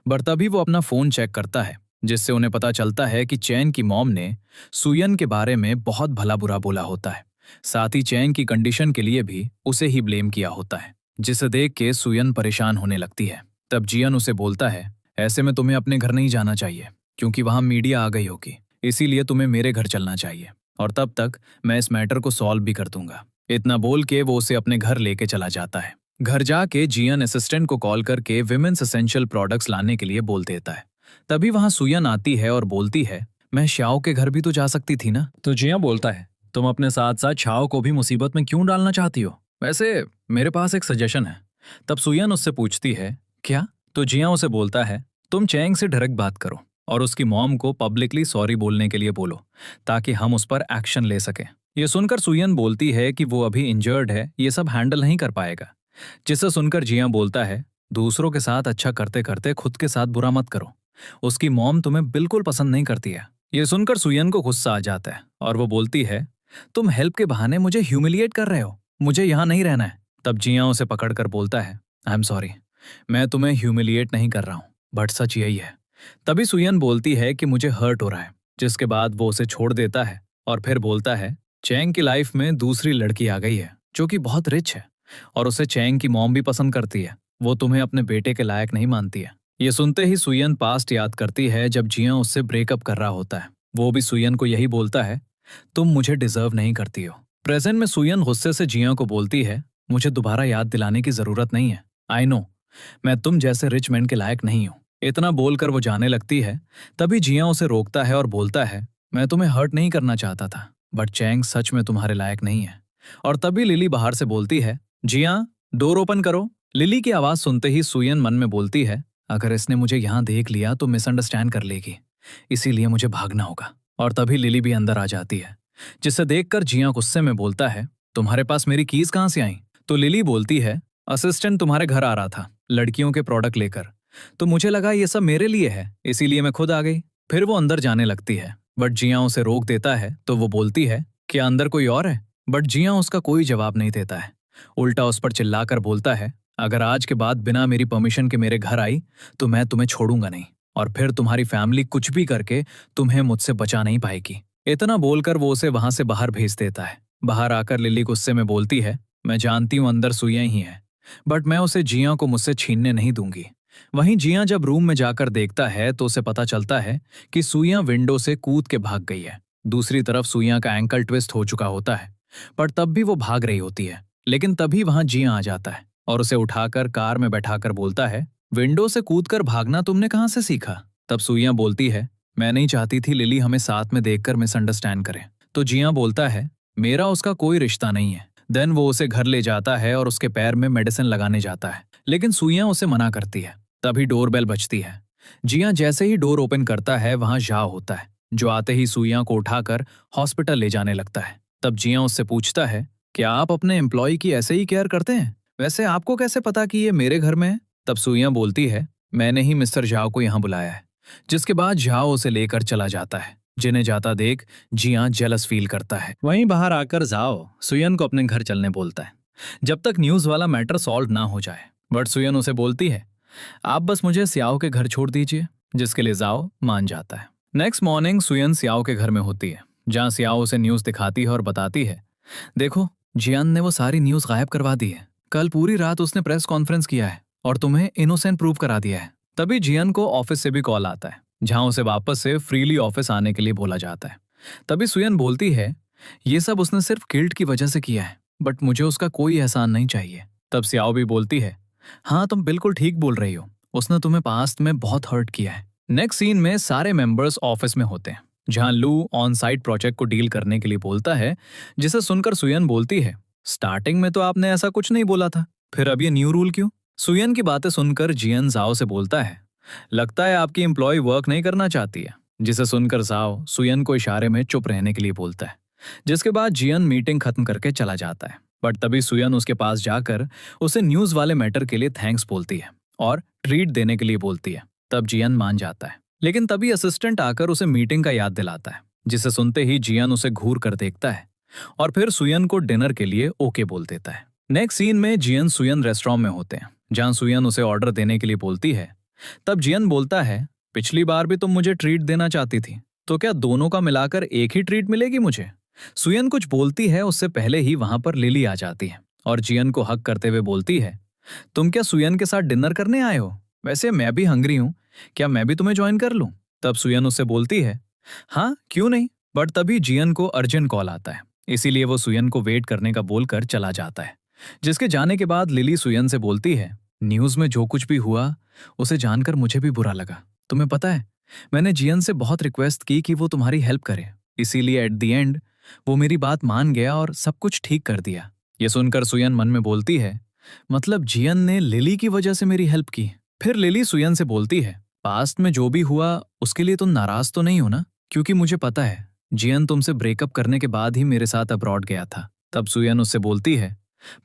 बट तभी वो अपना फोन चेक करता है, जिससे उन्हें पता चलता है कि चैन की मॉम ने सुयन के बारे में बहुत भला बुरा बोला होता है। साथ ही चैन की कंडीशन के लिए भी उसे ही ब्लेम किया होता है, जिसे देख के सुयन परेशान होने लगती है। तब जियन उसे बोलता है, ऐसे में तुम्हें अपने घर नहीं जाना चाहिए, क्योंकि वहां मीडिया आ गई होगी, इसीलिए तुम्हें मेरे घर चलना चाहिए, और तब तक मैं इस मैटर को सॉल्व भी कर दूंगा। इतना बोल के वो उसे अपने घर लेके चला जाता है। घर जाके जियन असिस्टेंट को कॉल करके विमेन्स एसेंशियल प्रोडक्ट्स लाने के लिए बोल देता है। तभी वहां सुयन आती है और बोलती है, मैं श्याओ के घर भी तो जा सकती थी ना। तो जियां बोलता है, तुम अपने साथ साथ श्याओ को भी मुसीबत में क्यों डालना चाहती हो? वैसे मेरे पास एक सजेशन है। तब सुयन उससे पूछती है, क्या? तो जियां उसे बोलता है, तुम चैंग से डायरेक्ट बात करो और उसकी मॉम को पब्लिकली सॉरी बोलने के लिए बोलो, ताकि हम उस पर एक्शन ले सकें। ये सुनकर सुयन बोलती है कि वो अभी इंजर्ड है, ये सब हैंडल नहीं कर पाएगा। जिसे सुनकर जियां बोलता है, दूसरों के साथ अच्छा करते करते खुद के साथ बुरा मत करो, उसकी मॉम तुम्हें बिल्कुल पसंद नहीं करती है। ये सुनकर सुयन को गुस्सा आ जाता है और वो बोलती है, तुम हेल्प के बहाने मुझे ह्यूमिलिएट कर रहे हो, मुझे यहाँ नहीं रहना है। तब जियां उसे पकड़कर बोलता है, आई एम सॉरी, मैं तुम्हें ह्यूमिलिएट नहीं कर रहा हूँ, बट सच यही है। तभी सुयन बोलती है कि मुझे हर्ट हो रहा है, जिसके बाद वो उसे छोड़ देता है और फिर बोलता है, चैंग की लाइफ में दूसरी लड़की आ गई है जो कि बहुत रिच है और उसे चैंग की मॉम भी पसंद करती है, वो तुम्हें अपने बेटे के लायक नहीं मानती है। ये सुनते ही सुयन पास्ट याद करती है जब जियां उससे ब्रेकअप कर रहा होता है। वो भी सुयन को यही बोलता है, तुम मुझे डिजर्व नहीं करती हो। प्रेजेंट में सुयन गुस्से से जियां को बोलती है, मुझे दोबारा याद दिलाने की जरूरत नहीं है, आई नो मैं तुम जैसे रिच मैन के लायक नहीं हूं। इतना बोलकर वो जाने लगती है। तभी जियां उसे रोकता है और बोलता है, मैं तुम्हें हर्ट नहीं करना चाहता था, बट चैंग सच में तुम्हारे लायक नहीं है। और तभी लिली बाहर से बोलती है, जियां डोर ओपन करो। लिली की आवाज सुनते ही सुयन मन में बोलती है, अगर इसने मुझे यहाँ देख लिया तो मिसअंडरस्टैंड कर लेगी, इसीलिए मुझे भागना होगा। और तभी लिली भी अंदर आ जाती है, जिसे देखकर जियां गुस्से में बोलता है, तुम्हारे पास मेरी कीज कहाँ से आई? तो लिली बोलती है, असिस्टेंट तुम्हारे घर आ रहा था लड़कियों के प्रोडक्ट लेकर, तो मुझे लगा ये सब मेरे लिए है, इसीलिए मैं खुद आ गई। फिर वो अंदर जाने लगती है, बट जियां उसे रोक देता है। तो वो बोलती है, क्या अंदर कोई और है? बट जियां उसका कोई जवाब नहीं देता है, उल्टा उस पर चिल्लाकर बोलता है, अगर आज के बाद बिना मेरी परमिशन के मेरे घर आई तो मैं तुम्हें छोड़ूंगा नहीं, और फिर तुम्हारी फैमिली कुछ भी करके तुम्हें मुझसे बचा नहीं पाएगी। इतना बोलकर वो उसे वहां से बाहर भेज देता है। बाहर आकर लिली गुस्से में बोलती है, मैं जानती हूं अंदर सुइयां ही है, बट मैं उसे जियां को मुझसे छीनने नहीं दूंगी। वहीं जियां जब रूम में जाकर देखता है तो उसे पता चलता है कि सुइयां विंडो से कूद के भाग गई है। दूसरी तरफ सुइयां का एंकल ट्विस्ट हो चुका होता है, पर तब भी वो भाग रही होती है। लेकिन तभी वहां जियां आ जाता है और उसे उठाकर कार में बैठाकर बोलता है, विंडो से कूदकर भागना तुमने कहां से सीखा? तब सुइयां बोलती है, मैं नहीं चाहती थी लिली हमें साथ में देखकर मिसअंडरस्टैंड करे। तो जियां बोलता है, मेरा उसका कोई रिश्ता नहीं है। देन वो उसे घर ले जाता है और उसके पैर में मेडिसिन लगाने जाता है, लेकिन सुइयां उसे मना करती है। तभी डोरबेल बजती है। जियां जैसे ही डोर ओपन करता है वहां झाओ होता है, जो आते ही सुइयां को उठाकर हॉस्पिटल ले जाने लगता है। तब जियां उससे पूछता है, क्या आप अपने एम्प्लॉय की ऐसे ही केयर करते हैं? वैसे आपको कैसे पता कि ये मेरे घर में है? तब सुइयां बोलती है, मैंने ही मिस्टर झाओ को यहाँ बुलाया है। जिसके बाद झाओ उसे लेकर चला जाता है। जिन्हें जाता देख जियां जेलस फील करता है। वहीं बाहर आकर झाओ सुयन को अपने घर चलने बोलता है, जब तक न्यूज वाला मैटर सॉल्व ना हो जाए। बट सुयन उसे बोलती है, आप बस मुझे सियाओ के घर छोड़ दीजिए, जिसके लिए जाओ मान जाता है। नेक्स्ट मॉर्निंग सुयन सियाओ के घर में होती है, जहां सियाओ उसे न्यूज दिखाती है और बताती है, देखो जियान ने वो सारी न्यूज गायब करवा दी है। कल पूरी रात उसने प्रेस कॉन्फ्रेंस किया है और तुम्हें इनोसेंट प्रूव करा दिया है। तभी जियान को ऑफिस से भी कॉल आता है, जहां उसे वापस से फ्रीली ऑफिस आने के लिए बोला जाता है। तभी सुयन बोलती है, ये सब उसने सिर्फ गिल्ट की वजह से किया है, बट मुझे उसका कोई एहसान नहीं चाहिए। तब सियाओ भी बोलती है, हाँ तुम बिल्कुल ठीक बोल रही हो, उसने तुम्हें पास्ट में बहुत हर्ट किया है। नेक्स्ट सीन में सारे मेंबर्स ऑफिस में होते हैं, जहां लू ऑन साइट प्रोजेक्ट को डील करने के लिए बोलता है, जिसे सुनकर सुयन बोलती है, स्टार्टिंग में तो आपने ऐसा कुछ नहीं बोला था, फिर अब ये न्यू रूल क्यों? सुयन की बातें सुनकर जियन जाओ से बोलता है, लगता है आपकी एम्प्लॉय वर्क नहीं करना चाहती है। जिसे सुनकर जाओ सुयन को इशारे में चुप रहने के लिए बोलता है, जिसके बाद जियन मीटिंग खत्म करके चला जाता है। बट तभी सुयन उसके पास जाकर उसे न्यूज वाले मैटर के लिए थैंक्स बोलती है और ट्रीट देने के लिए बोलती है। तब जियन मान जाता है, लेकिन तभी असिस्टेंट आकर उसे मीटिंग का याद दिलाता है, जिसे सुनते ही जियन उसे घूर कर देखता है और फिर सुयन को डिनर के लिए ओके बोल देता है। नेक्स्ट सीन में जियन सुयन रेस्टोरेंट में होते हैं, जहां सुयन उसे ऑर्डर देने के लिए बोलती है। तब जियन बोलता है, पिछली बार भी तुम मुझे ट्रीट देना चाहती थी, तो क्या दोनों का मिलाकर एक ही ट्रीट मिलेगी मुझे? सुयन कुछ बोलती है उससे पहले ही वहां पर लिली आ जाती है और जियन को हक करते हुए बोलती है, तुम क्या सुयन के साथ डिनर करने आए हो? वैसे मैं भी हंग्री हूं, क्या मैं भी तुम्हें ज्वाइन कर लूं? तब सुयन उससे बोलती है, हाँ क्यों नहीं। बट तभी जियन को अर्जेंट कॉल आता है, इसीलिए वो सुयन को वेट करने का बोलकर चला जाता है। जिसके जाने के बाद लिली सुयन से बोलती है, न्यूज में जो कुछ भी हुआ उसे जानकर मुझे भी बुरा लगा। तुम्हें पता है, मैंने जियन से बहुत रिक्वेस्ट की कि वो तुम्हारी हेल्प करे, इसीलिए एट द एंड वो मेरी बात मान गया और सब कुछ ठीक कर दिया। ये सुनकर सुयन मन में बोलती है, मतलब जियन ने लिली की वजह से मेरी हेल्प की। फिर लिली सुयन से बोलती है, पास्ट में जो भी हुआ उसके लिए तुम नाराज तो नहीं हो ना? क्योंकि मुझे पता है जियन तुमसे ब्रेकअप करने के बाद ही मेरे साथ अब्रॉड गया था। तब सुयन उससे बोलती है,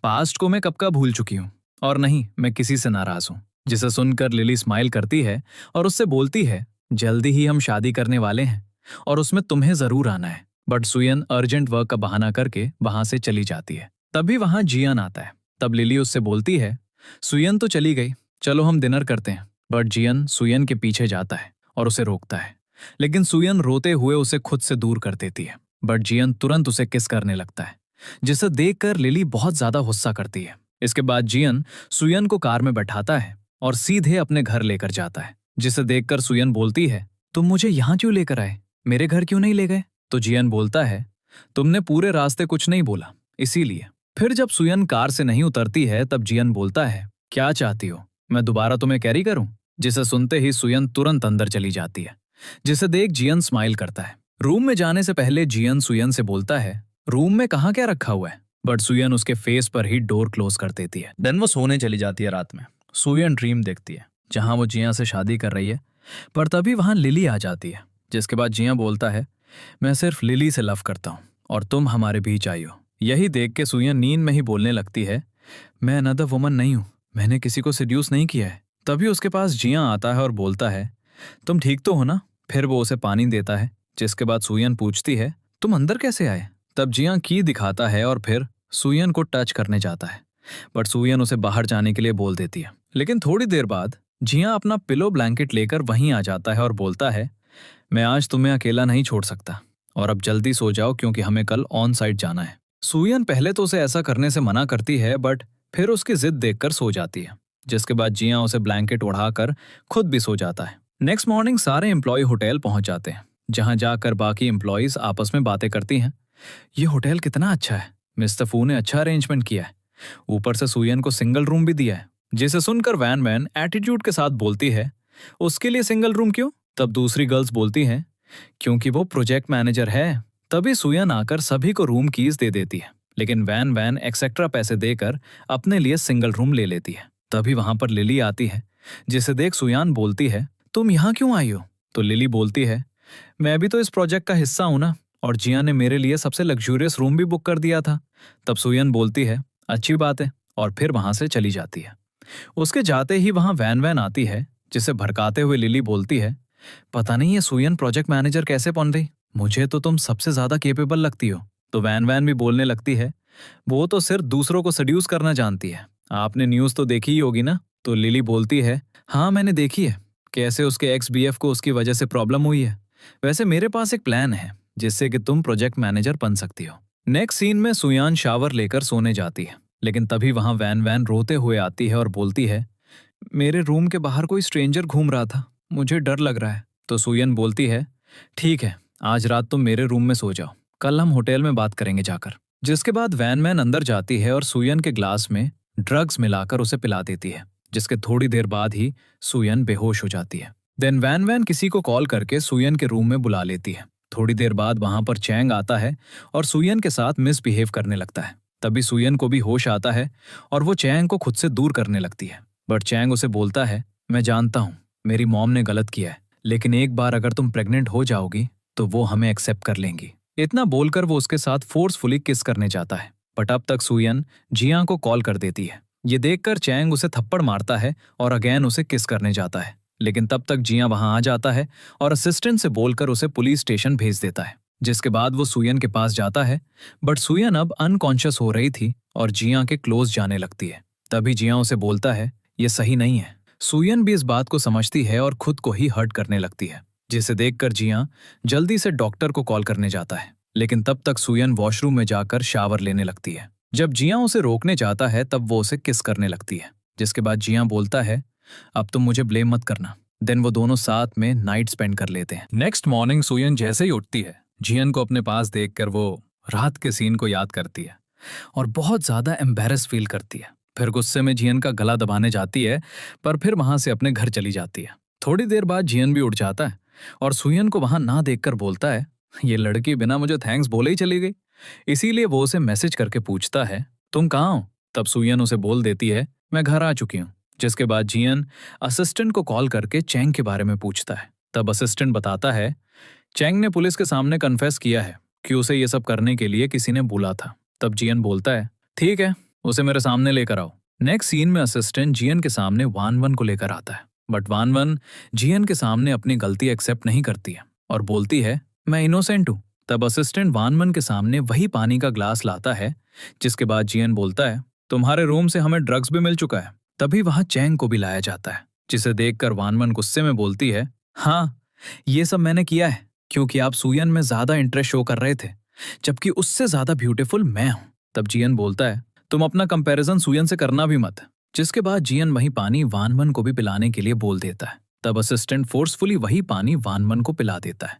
पास्ट को मैं कब का भूल चुकी हूँ और नहीं मैं किसी से नाराज हूँ। जिसे सुनकर लिली स्माइल करती है और उससे बोलती है, जल्दी ही हम शादी करने वाले हैं और उसमें तुम्हें जरूर आना है। बट सुयन अर्जेंट वर्क का बहाना करके वहां से चली जाती है। तभी वहां जियन आता है। तब लिली उससे बोलती है, सुयन तो चली गई, चलो हम डिनर करते हैं। बट जियन सुयन के पीछे जाता है और उसे रोकता है, लेकिन सुयन रोते हुए उसे खुद से दूर कर देती है। बट जियन तुरंत उसे किस करने लगता है, जिसे देखकर लिली बहुत ज्यादा गुस्सा करती है। इसके बाद जियन सुयन को कार में बैठाता है और सीधे अपने घर लेकर जाता है। जिसे देखकर सुयन बोलती है, तुम मुझे यहाँ क्यों लेकर आए, मेरे घर क्यों नहीं ले गए? तो जियन बोलता है, तुमने पूरे रास्ते कुछ नहीं बोला इसीलिए। फिर जब सुयन कार से नहीं उतरती है तब जियन बोलता है, क्या चाहती हो, मैं दोबारा तुम्हें कैरी करूं? जिसे सुनते ही सुयन तुरंत अंदर चली जाती है। जिसे देख जियन स्माइल करता है। रूम में जाने से पहले जियन सुयन से बोलता है, रूम में कहाँ क्या रखा हुआ है? बट सुयन उसके फेस पर ही डोर क्लोज कर देती है। देन वो सोने चली जाती है। रात में सुयन ड्रीम देखती है जहां वो जिया से शादी कर रही है, पर तभी वहां लिली आ जाती है। जिसके बाद जिया बोलता है, मैं सिर्फ लिली से लव करता हूँ और तुम हमारे बीच आई हो। यही देख के सुयन नींद में ही बोलने लगती है, मैं अनदर वुमन नहीं हूँ, मैंने किसी को सिड्यूस नहीं किया है। तभी उसके पास जिया आता है और बोलता है, तुम ठीक तो हो ना? फिर वो उसे पानी देता है। जिसके बाद सुयन पूछती है, तुम अंदर कैसे आए? तब जिया की दिखाता है और फिर सुयन को टच करने जाता है, बट सुयन उसे बाहर जाने के लिए बोल देती है। लेकिन थोड़ी देर बाद जिया अपना पिलो ब्लैंकेट लेकर वहीं आ जाता है और बोलता है, मैं आज तुम्हें अकेला नहीं छोड़ सकता और अब जल्दी सो जाओ क्योंकि हमें कल ऑन साइट जाना है। सुयन पहले तो उसे ऐसा करने से मना करती है, बट फिर उसकी जिद देखकर सो जाती है। जिसके बाद जिया उसे ब्लैंकेट उड़ाकर खुद भी सो जाता है। नेक्स्ट मॉर्निंग सारे एम्प्लॉय होटल पहुंच जाते हैं, जहां जाकर बाकी एम्प्लॉयज आपस में बातें करती हैं। ये होटल कितना अच्छा है, मिस्टर फू ने अच्छा अरेंजमेंट किया है, ऊपर से सुयन को सिंगल रूम भी दिया है। जिसे सुनकर वैन वैन एटीट्यूड के साथ बोलती है, उसके लिए सिंगल रूम क्यों? तब दूसरी गर्ल्स बोलती हैं, क्योंकि वो प्रोजेक्ट मैनेजर है। तभी सुयन आकर सभी को रूम कीज दे देती है, लेकिन वैन वैन एक्सेट्रा पैसे देकर अपने लिए सिंगल रूम ले लेती है। तभी वहां पर लिली आती है। जिसे देख सुयान बोलती है, तुम यहाँ क्यों आई हो? तो लिली बोलती है, मैं भी तो इस प्रोजेक्ट का हिस्सा हूं ना, और जिया ने मेरे लिए सबसे लग्जूरियस रूम भी बुक कर दिया था। तब सुयन बोलती है, अच्छी बात है, और फिर वहां से चली जाती है। उसके जाते ही वहां वैन वैन आती है। जिसे भड़काते हुए लिली बोलती है, पता नहीं ये सुयन प्रोजेक्ट मैनेजर कैसे बन रही, मुझे तो तुम सबसे ज्यादा केपेबल लगती हो। तो वैन वैन भी बोलने लगती है, वो तो सिर्फ दूसरों को सड्यूस करना जानती है, आपने न्यूज तो देखी ही होगी ना। तो लिली बोलती है, हाँ मैंने देखी है, कैसे उसके एक्स बीएफ को उसकी वजह से प्रॉब्लम हुई है। वैसे मेरे पास एक प्लान है जिससे कि तुम प्रोजेक्ट मैनेजर बन सकती हो। नेक्स्ट सीन में सुयान शावर लेकर सोने जाती है, लेकिन तभी वहां वैन वैन रोते हुए आती है और बोलती है, मेरे रूम के बाहर कोई स्ट्रेंजर घूम रहा था, मुझे डर लग रहा है। तो सुयन बोलती है, ठीक है, आज रात तुम मेरे रूम में सो जाओ, कल हम होटल में बात करेंगे जाकर। जिसके बाद वैन मैन अंदर जाती है और सुयन के ग्लास में ड्रग्स मिलाकर उसे पिला देती है, जिसके थोड़ी देर बाद ही सुयन बेहोश हो जाती है। देन वैन वैन किसी को कॉल करके सुयन के रूम में बुला लेती है। थोड़ी देर बाद वहां पर चैंग आता है और सुयन के साथ मिसबिहेव करने लगता है। तभी सुयन को भी होश आता है और वो चैंग को खुद से दूर करने लगती है। बट चैंग उसे बोलता है, मैं जानता हूँ मेरी मॉम ने गलत किया है, लेकिन एक बार अगर तुम प्रेग्नेंट हो जाओगी तो वो हमें एक्सेप्ट कर लेंगी। इतना बोलकर वो उसके साथ फोर्सफुली किस करने जाता है। बट अब तक सुयन जियां को कॉल कर देती है। ये देखकर चैंग उसे थप्पड़ मारता है और अगेन उसे किस करने जाता है, लेकिन तब तक जियां वहां आ जाता है और असिस्टेंट से बोलकर उसे पुलिस स्टेशन भेज देता है। जिसके बाद वो सुयन के पास जाता है, बट सुयन अब अनकॉन्शियस हो रही थी और जियां के क्लोज जाने लगती है। तभी जियां उसे बोलता है, ये सही नहीं है। सुयन भी इस बात को समझती है और खुद को ही हर्ट करने लगती है, जिसे देखकर जियां जल्दी से डॉक्टर को कॉल करने जाता है। लेकिन तब तक सुयन वॉशरूम में जाकर शावर लेने लगती है। जब जियां उसे रोकने जाता है तब वो उसे किस करने लगती है, जिसके बाद जियां बोलता है, अब तुम मुझे ब्लेम मत करना। देन वो दोनों साथ में नाइट स्पेंड कर लेते हैं। नेक्स्ट मॉर्निंग सुयन जैसे ही उठती है, जियन को अपने पास देखकर वो रात के सीन को याद करती है और बहुत ज्यादा एम्बेरस फील करती है। फिर गुस्से में जियन का गला दबाने जाती है, पर फिर वहां से अपने घर चली जाती है। थोड़ी देर बाद जियन भी उठ जाता है और सुयन को वहां ना देखकर बोलता है, ये लड़की बिना मुझे थैंक्स बोले ही चली गई। इसीलिए वो उसे मैसेज करके पूछता है, तुम कहाँ हो? तब सुयन उसे बोल देती है, मैं घर आ चुकी हूँ। जिसके बाद जियन असिस्टेंट को कॉल करके चैंग के बारे में पूछता है। तब असिस्टेंट बताता है, चैंग ने पुलिस के सामने कन्फेस किया है कि उसे ये सब करने के लिए किसी ने बुला था। तब जियन बोलता है, ठीक है, उसे मेरे सामने लेकर आओ। नेक्स्ट सीन में असिस्टेंट जियन के सामने वान वन को लेकर आता है, बट वान वन जियन के सामने अपनी गलती एक्सेप्ट नहीं करती है और बोलती है, मैं इनोसेंट हूँ। तब असिस्टेंट वान वन के सामने वही पानी का ग्लास लाता है, जिसके बाद जियन बोलता है, तुम्हारे रूम से हमें ड्रग्स भी मिल चुका है। तभी वहां चैंग को भी लाया जाता है, जिसे देखकर वान वन गुस्से में बोलती है, हाँ ये सब मैंने किया है क्योंकि आप सुयन में ज्यादा इंटरेस्ट शो कर रहे थे, जबकि उससे ज्यादा ब्यूटीफुल मैं हूं। तब जियन बोलता है, तुम अपना कंपैरिजन सुयन से करना भी मत। जिसके बाद जियन वही पानी वानवन को भी पिलाने के लिए बोल देता है। तब असिस्टेंट फोर्सफुली वही पानी वानवन को पिला देता है,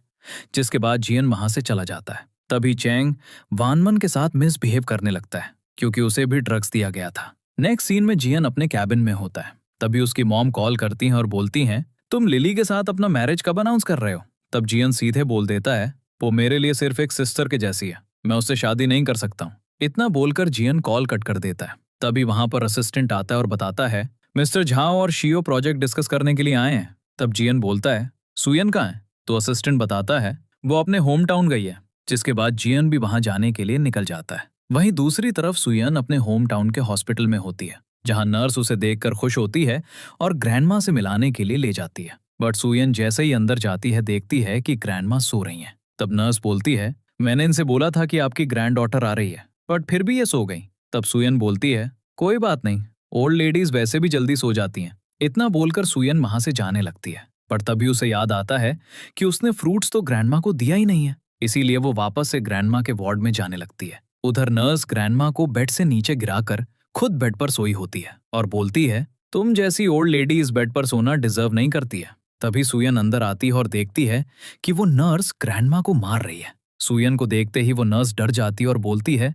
जिसके बाद जियन वहां से चला जाता है। तभी चैंग वानवन के साथ मिसबिहेव करने लगता है क्योंकि उसे भी ड्रग्स दिया गया था। नेक्स्ट सीन में जियन अपने कैबिन में होता है। तभी उसकी मॉम कॉल करती हैं और बोलती हैं, तुम लिली के साथ अपना मैरिज कब अनाउंस कर रहे हो? तब जियन सीधे बोल देता है, वो मेरे लिए सिर्फ एक सिस्टर के जैसी है, मैं उससे शादी नहीं कर सकता हूँ। इतना बोलकर जियन कॉल कट कर देता है। तभी वहां पर असिस्टेंट आता है और बताता है, मिस्टर झा और शियो प्रोजेक्ट डिस्कस करने के लिए आए हैं। तब जियन बोलता है, सुयन कहाँ है? तो असिस्टेंट बताता है, वो अपने होम टाउन गई है। जिसके बाद जियन भी वहां जाने के लिए निकल जाता है। वहीं दूसरी तरफ सुयन अपने होम टाउन के हॉस्पिटल में होती है, जहां नर्स उसे देखकर खुश होती है और ग्रैंडमा से मिलाने के लिए ले जाती है। बट सुयन जैसे ही अंदर जाती है देखती है कि ग्रैंडमा सो रही हैं। तब नर्स बोलती है, मैंने इनसे बोला था कि आपकी ग्रैंड डॉटर आ रही है, बट फिर भी ये सो गई। तब सुयन बोलती है, कोई बात नहीं, ओल्ड लेडीज वैसे भी जल्दी सो जाती हैं। इतना बोलकर सुयन वहां से जाने लगती है, पर तभी उसे याद आता है कि उसने फ्रूट्स तो ग्रैंडमा को दिया ही नहीं है। इसीलिए वो वापस से ग्रैंडमा के वार्ड में जाने लगती है। उधर नर्स ग्रैंडमा को बेड से नीचे गिराकर खुद बेड पर सोई होती है और बोलती है, तुम जैसी ओल्ड लेडी इस बेड पर सोना डिजर्व नहीं करती है। तभी सुयन अंदर आती है और देखती है कि वो नर्स ग्रैंडमा को मार रही है। सुयन को देखते ही वो नर्स डर जाती है और बोलती है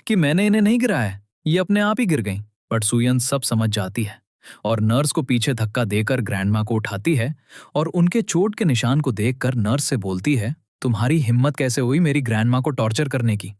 कि मैंने इन्हें नहीं गिराया है, ये अपने आप ही गिर गईं। बट सुयन सब समझ जाती है और नर्स को पीछे धक्का देकर ग्रैंडमा को उठाती है और उनके चोट के निशान को देखकर नर्स से बोलती है, तुम्हारी हिम्मत कैसे हुई मेरी ग्रैंडमा को टॉर्चर करने की?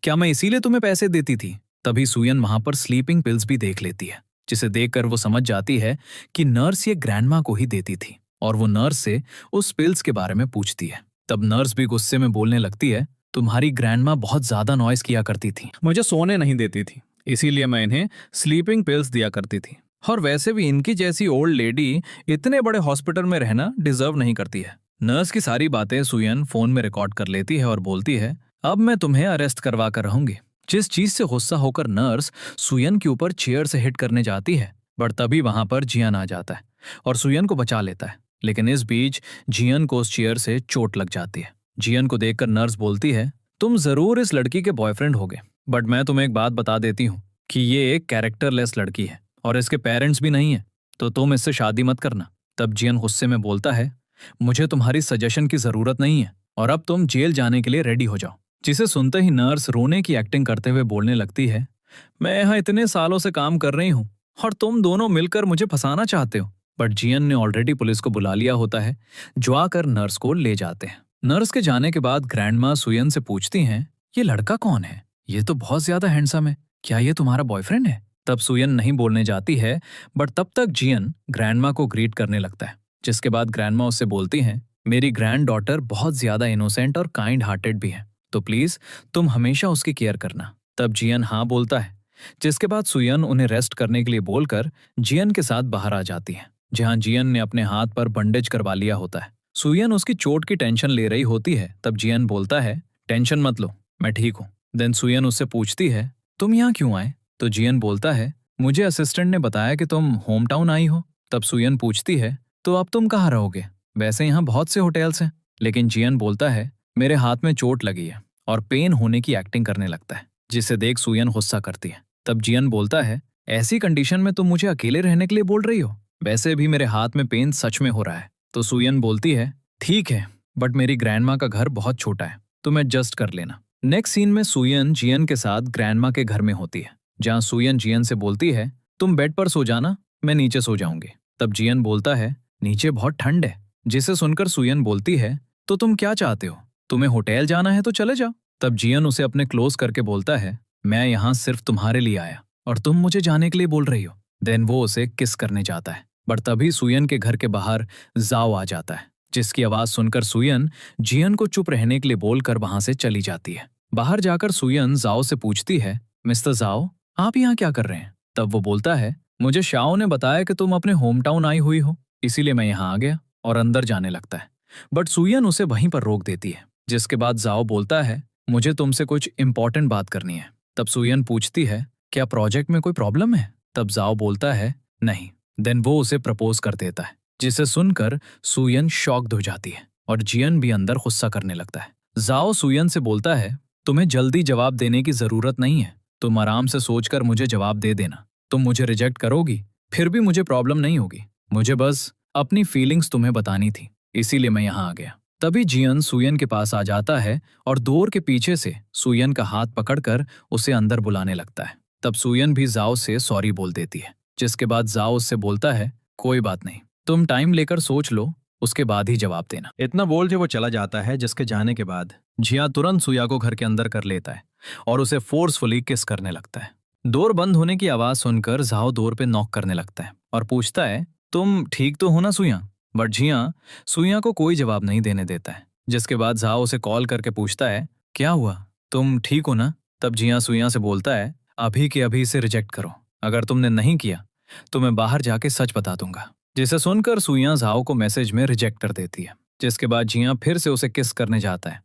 क्या मैं इसीलिए तुम्हें पैसे देती थी? तभी सुयन वहां पर स्लीपिंग पिल्स भी देख लेती है, जिसे देखकर वो समझ जाती है कि नर्स ये ग्रैंडमा को ही देती थी और वो नर्स से उस पिल्स के बारे में पूछती है। तब नर्स भी गुस्से में बोलने लगती है, तुम्हारी ग्रैंडमा बहुत ज्यादा नॉइस किया करती थी, मुझे सोने नहीं देती थी, इसीलिए मैं इन्हें स्लीपिंग पिल्स दिया करती थी। और वैसे भी इनकी जैसी ओल्ड लेडी इतने बड़े हॉस्पिटल में रहना डिजर्व नहीं करती है। नर्स की सारी बातें सुयन फोन में रिकॉर्ड कर लेती है और बोलती है, अब मैं तुम्हें अरेस्ट करवा कर रहूंगी। जिस चीज से गुस्सा होकर नर्स सुयन के ऊपर चेयर से हिट करने जाती है, बट तभी वहां पर जियन आ जाता है और सुयन को बचा लेता है। लेकिन इस बीच जियन को उस चेयर से चोट लग जाती है। जियन को देखकर नर्स बोलती है, तुम जरूर इस लड़की के बॉयफ्रेंड होगे, बट मैं तुम्हें एक बात बता देती हूँ कि ये एक कैरेक्टरलेस लड़की है और इसके पेरेंट्स भी नहीं है, तो तुम इससे शादी मत करना। तब जियन गुस्से में बोलता है, मुझे तुम्हारी सजेशन की जरूरत नहीं है और अब तुम जेल जाने के लिए रेडी हो जाओ। जिसे सुनते ही नर्स रोने की एक्टिंग करते हुए बोलने लगती है, मैं यहाँ इतने सालों से काम कर रही हूँ और तुम दोनों मिलकर मुझे फंसाना चाहते हो। बट जियन ने ऑलरेडी पुलिस को बुला लिया होता है, जो आकर नर्स को ले जाते हैं। नर्स के जाने के बाद ग्रैंडमा सुयन से पूछती हैं, ये लड़का कौन है? ये तो बहुत ज्यादा हैंडसम है, क्या ये तुम्हारा बॉयफ्रेंड है? तब सुयन नहीं बोलने जाती है, बट तब तक जियन ग्रैंडमा को ग्रीट करने लगता है। जिसके बाद ग्रैंडमा उससे बोलती हैं, मेरी ग्रैंड डॉटर बहुत ज्यादा इनोसेंट और काइंड हार्टेड भी है, तो प्लीज तुम हमेशा उसकी केयर करना। तब जियन हाँ बोलता है। जिसके बाद सुयन उन्हें रेस्ट करने के लिए बोलकर जियन के साथ बाहर आ जाती है, जहां जियन ने अपने हाथ पर बंडेज करवा लिया होता है। सुयन उसकी चोट की टेंशन ले रही होती है। तब जियन बोलता है, टेंशन मत लो, मैं ठीक हूँ। देन सुयन उससे पूछती है, तुम यहाँ क्यों आए? तो जियन बोलता है, मुझे असिस्टेंट ने बताया कि तुम होम टाउन आई हो। तब सुयन पूछती है, तो अब तुम कहाँ रहोगे? वैसे यहाँ बहुत से होटल्स हैं। लेकिन जियन बोलता है, मेरे हाथ में चोट लगी है, और पेन होने की एक्टिंग करने लगता है, जिसे देख सुयन गुस्सा करती है। तब जियन बोलता है, ऐसी कंडीशन में तुम मुझे अकेले रहने के लिए बोल रही हो? वैसे भी मेरे हाथ में पेन सच में हो रहा है। तो सुयन बोलती है, ठीक है, बट मेरी ग्रैंडमा का घर बहुत छोटा है, तुम एडजस्ट कर लेना। नेक्स्ट सीन में सुयन जियन के साथ ग्रैंडमा के घर में होती है, जहां सुयन जियन से बोलती है, तुम बेड पर सो जाना, मैं नीचे सो जाऊंगी। तब जियन बोलता है, नीचे बहुत ठंड है। जिसे सुनकर सुयन बोलती है, तो तुम क्या चाहते हो? तुम्हें होटल जाना है तो चले जाओ। तब जियन उसे अपने क्लोज करके बोलता है, मैं यहाँ सिर्फ तुम्हारे लिए आया और तुम मुझे जाने के लिए बोल रही हो। देन वो उसे किस करने जाता है, बट तभी सुयन के घर के बाहर जाओ आ जाता है, जिसकी आवाज सुनकर सुयन जियन को चुप रहने के लिए बोलकर वहां से चली जाती है। बाहर जाकर सुयन जाओ से पूछती है, मिस्टर जाओ, आप यहाँ क्या कर रहे हैं? तब वो बोलता है, मुझे शाओ ने बताया कि तुम अपने होम टाउन आई हुई हो, इसीलिए मैं यहाँ आ गया। और अंदर जाने लगता है, बट सुयन उसे वहीं पर रोक देती है। जिसके बाद जाओ बोलता है, मुझे तुमसे कुछ इंपॉर्टेंट बात करनी है। तब सुयन पूछती है, क्या प्रोजेक्ट में कोई प्रॉब्लम है? तब जाओ बोलता है, नहीं। देन वो उसे प्रपोज कर देता है, जिसे सुनकर सुयन शॉक्ड हो जाती है और जियन भी अंदर गुस्सा करने लगता है। जाओ सुयन से बोलता है, तुम्हें जल्दी जवाब देने की जरूरत नहीं है, तुम आराम से सोचकर मुझे जवाब दे देना। तुम मुझे रिजेक्ट करोगी फिर भी मुझे प्रॉब्लम नहीं होगी, मुझे बस अपनी फीलिंग्स तुम्हें बतानी थी, इसीलिए मैं यहाँ आ गया। तभी जियन सुयन के पास आ जाता है और डोर के पीछे से सुयन का हाथ पकड़कर उसे अंदर बुलाने लगता है। तब सुयन भी जाओ से सॉरी बोल देती है, जिसके बाद जाओ उससे बोलता है, कोई बात नहीं, तुम टाइम लेकर सोच लो, उसके बाद ही जवाब देना। इतना बोल के वो चला जाता है, जिसके जाने के बाद जिया तुरंत सुया को घर के अंदर कर लेता है और उसे फोर्सफुली किस करने लगता है। डोर बंद होने की आवाज सुनकर जाओ डोर पे नॉक करने लगता है और पूछता है, तुम ठीक तो हो ना सुया? बट जिया सुया को कोई जवाब नहीं देने देता है। जिसके बाद जाओ उसे कॉल करके पूछता है, क्या हुआ, तुम ठीक हो ना? तब जिया सुया से बोलता है, अभी के अभी इसे रिजेक्ट करो, अगर तुमने नहीं किया तो मैं बाहर जाके सच बता दूंगा। जिसे सुनकर सुया जाओ को मैसेज में रिजेक्ट कर देती है। जिसके बाद जिया फिर से उसे किस करने जाता है,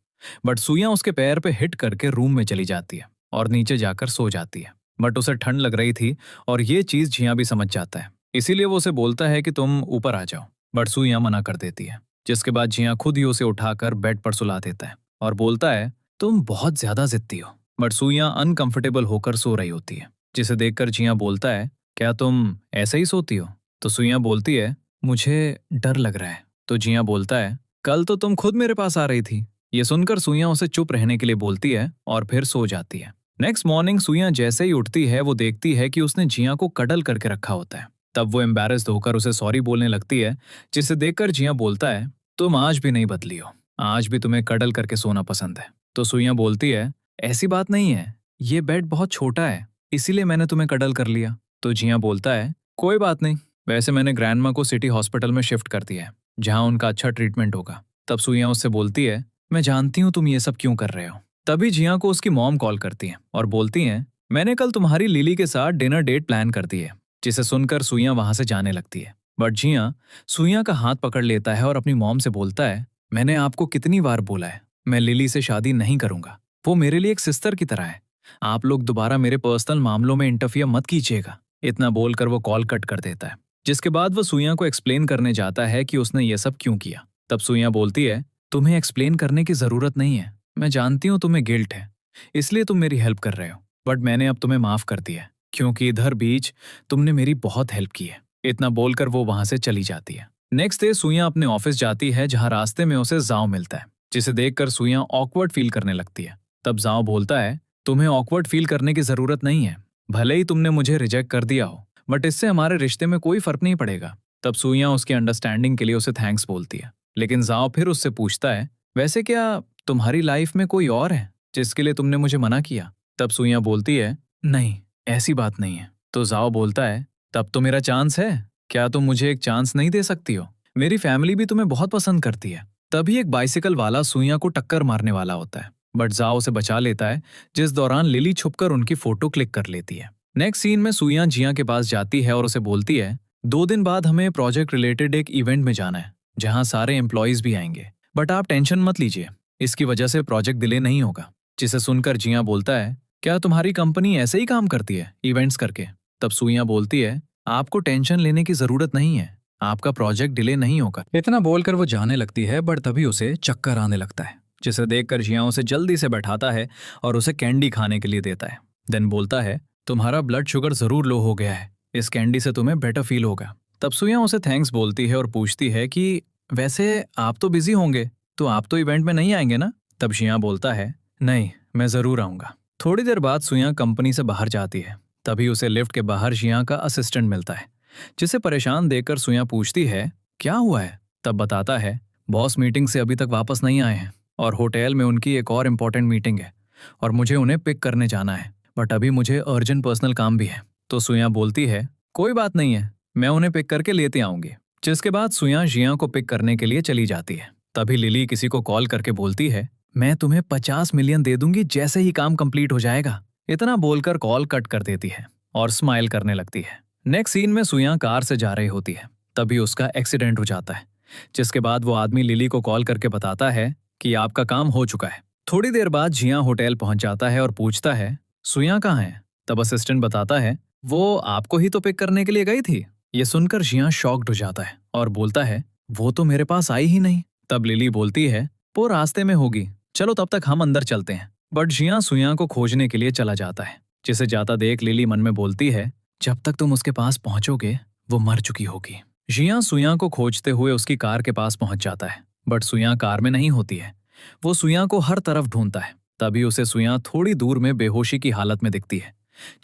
बट सुया उसके पैर पे हिट करके रूम में चली जाती है और नीचे जाकर सो जाती है। बट उसे ठंड लग रही थी और ये चीज जिया भी समझ जाता है, इसीलिए वो उसे बोलता है कि तुम ऊपर आ जाओ, बट सुया मना कर देती है। जिसके बाद जिया खुद ही उसे उठाकर बेड पर सुला देता है और बोलता है, तुम बहुत ज्यादा जिद्दी हो। बट सुया अनकंफर्टेबल होकर सो रही होती है, जिसे देखकर जिया बोलता है, क्या तुम ऐसे ही सोती हो? तो सुया बोलती है, मुझे डर लग रहा है। तो जिया बोलता है, कल तो तुम खुद मेरे पास आ रही थी। ये सुनकर सुया उसे चुप रहने के लिए बोलती है और फिर सो जाती है। नेक्स्ट मॉर्निंग सुया जैसे ही उठती है, वो देखती है कि उसने जिया को कडल करके रखा होता है। तब वो एम्बैरेस्ड होकर उसे सॉरी बोलने लगती है, जिसे देखकर जिया बोलता है, तुम आज भी नहीं बदली हो, आज भी तुम्हें कडल करके सोना पसंद है। तो सुया बोलती है, ऐसी बात नहीं है, ये बेड बहुत छोटा है, इसीलिए मैंने तुम्हें कडल कर लिया। तो जिया बोलता है, कोई बात नहीं, वैसे मैंने ग्रैंडमा को सिटी हॉस्पिटल में शिफ्ट कर दिया है, जहां उनका अच्छा ट्रीटमेंट होगा। तब सुया उससे बोलती है, मैं जानती हूँ तुम ये सब क्यों कर रहे हो। तभी जिया को उसकी मॉम कॉल करती है और बोलती हैं, मैंने कल तुम्हारी लिली के साथ डिनर डेट प्लान कर दी है। जिसे सुनकर सुया वहां से जाने लगती है, बट जिया सुया का हाथ पकड़ लेता है और अपनी मॉम से बोलता है, मैंने आपको कितनी बार बोला है, मैं लिली से शादी नहीं करूंगा, वो मेरे लिए एक सिस्टर की तरह है, आप लोग दोबारा मेरे पर्सनल मामलों में इंटरफियर मत कीजिएगा। इतना बोलकर वो कॉल कट कर देता है। जिसके बाद वो सुया को एक्सप्लेन करने जाता है कि उसने ये सब क्यों किया। तब सुया बोलती है, तुम्हें एक्सप्लेन करने की जरूरत नहीं है, मैं जानती हूँ तुम्हें गिल्ट है, इसलिए तुम मेरी हेल्प कर रहे हो, बट मैंने अब तुम्हें माफ कर दिया है, क्योंकि इधर बीच तुमने मेरी बहुत हेल्प की है। इतना बोलकर वो वहां से चली जाती है। नेक्स्ट डे सुया अपने ऑफिस जाती है, जहां रास्ते में उसे जाओ मिलता है, जिसे देखकर सुया ऑकवर्ड फील करने लगती है। तब जाओ बोलता है, तुम्हें ऑकवर्ड फील करने की जरूरत नहीं है, भले ही तुमने मुझे रिजेक्ट कर दिया हो, बट इससे हमारे रिश्ते में कोई फर्क नहीं पड़ेगा। तब सुया उसकी अंडरस्टैंडिंग के लिए उसे थैंक्स बोलती है, लेकिन जाओ फिर उससे पूछता है, वैसे क्या तुम्हारी लाइफ में कोई और है जिसके लिए तुमने मुझे मना किया? तब सुया बोलती है, नहीं, ऐसी बात नहीं है। तो जाओ बोलता है, तब तो मेरा चांस है। क्या तुम मुझे एक चांस नहीं दे सकती हो? मेरी फैमिली भी तुम्हें बहुत पसंद करती है। तभी एक बाइसिकल वाला सुइया को टक्कर मारने वाला होता है, बट जाओ उसे बचा लेता है, जिस दौरान लिली छुपकर उनकी फोटो क्लिक कर लेती है। नेक्स्ट सीन में सुइया जिया के पास जाती है और उसे बोलती है, 2 दिन बाद हमें प्रोजेक्ट रिलेटेड एक इवेंट में जाना है, जहाँ सारे एम्प्लॉयज भी आएंगे। बट आप टेंशन मत लीजिए, इसकी वजह से प्रोजेक्ट डिले नहीं होगा। जिसे सुनकर जिया बोलता है, क्या तुम्हारी कंपनी ऐसे ही काम करती है, इवेंट्स करके? तब सुइया बोलती है, आपको टेंशन लेने की जरूरत नहीं है, आपका प्रोजेक्ट डिले नहीं होगा। इतना बोलकर वो जाने लगती है, बट तभी उसे चक्कर आने लगता है, जिसे देखकर जिया उसे जल्दी से बैठाता है और उसे कैंडी खाने के लिए देता है। देन बोलता है, तुम्हारा ब्लड शुगर जरूर लो हो गया है, इस कैंडी से तुम्हें बेटर फील होगा। तब सुइया उसे थैंक्स बोलती है और पूछती है कि वैसे आप तो बिजी होंगे, तो आप तो इवेंट में नहीं आएंगे ना? तब जिया बोलता है, नहीं, मैं जरूर आऊंगा। थोड़ी देर बाद सुइया कंपनी से बाहर जाती है। तभी उसे लिफ्ट के बाहर जिया का असिस्टेंट मिलता है, जिसे परेशान देखकर सुइया पूछती है, क्या हुआ है? तब बताता है, बॉस मीटिंग से अभी तक वापस नहीं आए हैं और होटल में उनकी एक और इम्पोर्टेंट मीटिंग है और मुझे उन्हें पिक करने जाना है, बट अभी मुझे अर्जेंट पर्सनल काम भी है। तो सुइया बोलती है, कोई बात नहीं है, मैं उन्हें पिक करके लेते आऊंगी। जिसके बाद सुइया जिया को पिक करने के लिए चली जाती है। तभी लिली किसी को कॉल करके बोलती है, मैं तुम्हें 50 मिलियन दे दूंगी जैसे ही काम कंप्लीट हो जाएगा। इतना बोलकर कॉल कट कर देती है और स्माइल करने लगती है। नेक्स्ट सीन में सुइया कार से जा रही होती है, तभी उसका एक्सीडेंट हो जाता है। जिसके बाद वो आदमी लिली को कॉल करके बताता है कि आपका काम हो चुका है। थोड़ी देर बाद जिया होटल पहुंच जाता है और पूछता है, सुइया कहाँ है? तब असिस्टेंट बताता है, वो आपको ही तो पिक करने के लिए गई थी। ये सुनकर जिया शॉक्ड हो जाता है और बोलता है, वो तो मेरे पास आई ही नहीं। तब लिली बोलती है, वो रास्ते में होगी, चलो तब तक हम अंदर चलते हैं। बट जिया सुइया को खोजने के लिए चला जाता है। जिसे जाता देख लिली मन में बोलती है, जब तक तुम उसके पास पहुंचोगे वो मर चुकी होगी। जिया सुइया को खोजते हुए उसकी कार के पास पहुंच जाता है, बट सुइया कार में नहीं होती है। वो सुइया को हर तरफ ढूंढता है। तभी उसे सुइया थोड़ी दूर में बेहोशी की हालत में दिखती है,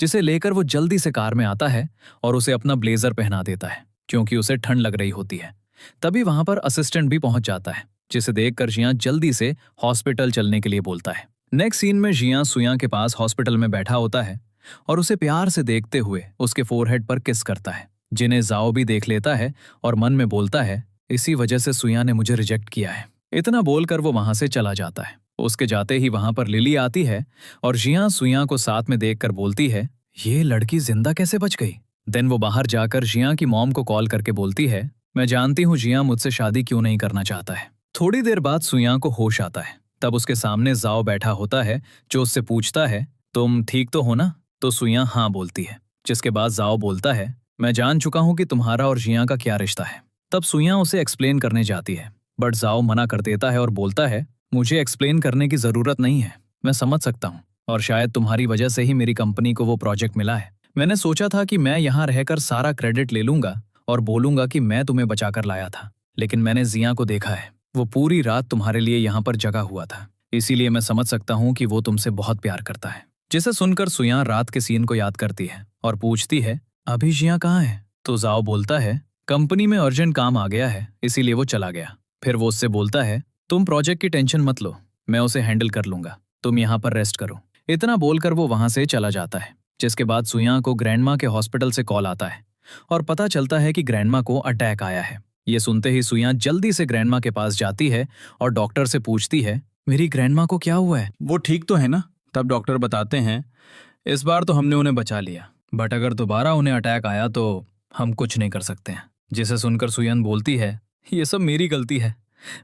जिसे लेकर वो जल्दी से कार में आता है और उसे अपना ब्लेजर पहना देता है, क्योंकि उसे ठंड लग रही होती है। तभी वहां पर असिस्टेंट भी पहुंच जाता है, जिसे देखकर जिया जल्दी से हॉस्पिटल चलने के लिए बोलता है। नेक्स्ट सीन में जिया सुइया के पास हॉस्पिटल में बैठा होता है और उसे प्यार से देखते हुए उसके फोरहेड पर किस करता है, जिन्हें जाओ भी देख लेता है और मन में बोलता है, इसी वजह से सुइया ने मुझे रिजेक्ट किया है। इतना बोलकर वो वहां से चला जाता है। उसके जाते ही वहां पर लिली आती है और जिया सुइया को साथ में देखकर बोलती है, ये लड़की जिंदा कैसे बच गई? देन वो बाहर जाकर जिया की मॉम को कॉल करके बोलती है, मैं जानती हूँ जिया मुझसे शादी क्यों नहीं करना चाहता है। थोड़ी देर बाद सुइया को होश आता है। तब उसके सामने जाओ बैठा होता है, जो उससे पूछता है, तुम ठीक तो हो ना? तो सुइया हाँ बोलती है। जिसके बाद जाओ बोलता है, मैं जान चुका हूँ कि तुम्हारा और जिया का क्या रिश्ता है। तब सुइया उसे एक्सप्लेन करने जाती है, बट जाओ मना कर देता है और बोलता है, मुझे एक्सप्लेन करने की जरूरत नहीं है, मैं समझ सकता हूँ और शायद तुम्हारी वजह से ही मेरी कंपनी को वो प्रोजेक्ट मिला है। मैंने सोचा था कि मैं यहाँ रहकर सारा क्रेडिट ले लूंगा और बोलूंगा कि मैं तुम्हें बचाकर लाया था, लेकिन मैंने जिया को देखा है, वो पूरी रात तुम्हारे लिए यहाँ पर जगा हुआ था, इसीलिए मैं समझ सकता हूँ कि वो तुमसे बहुत प्यार करता है। जिसे सुनकर सुइया रात के सीन को याद करती है और पूछती है, अभी जिया कहाँ है? तो जाओ बोलता है, कंपनी में अर्जेंट काम आ गया है, इसीलिए वो चला गया। फिर वो उससे बोलता है, तुम प्रोजेक्ट की टेंशन मत लो, मैं उसे हैंडल कर लूंगा, तुम यहाँ पर रेस्ट करो। इतना बोलकर वो वहां से चला जाता है। जिसके बाद सुइया को ग्रैंडमा के हॉस्पिटल से कॉल आता है और पता चलता है कि ग्रैंडमा को अटैक आया है। ये सुनते ही सुइया जल्दी से ग्रैंडमा के पास जाती है और डॉक्टर से पूछती है, मेरी ग्रैंडमा को क्या हुआ है? वो ठीक तो है ना? तब डॉक्टर बताते हैं, इस बार तो हमने उन्हें बचा लिया, बट अगर दोबारा उन्हें अटैक आया तो हम कुछ नहीं कर सकते हैं। जिसे सुनकर सुयन बोलती है, ये सब मेरी गलती है,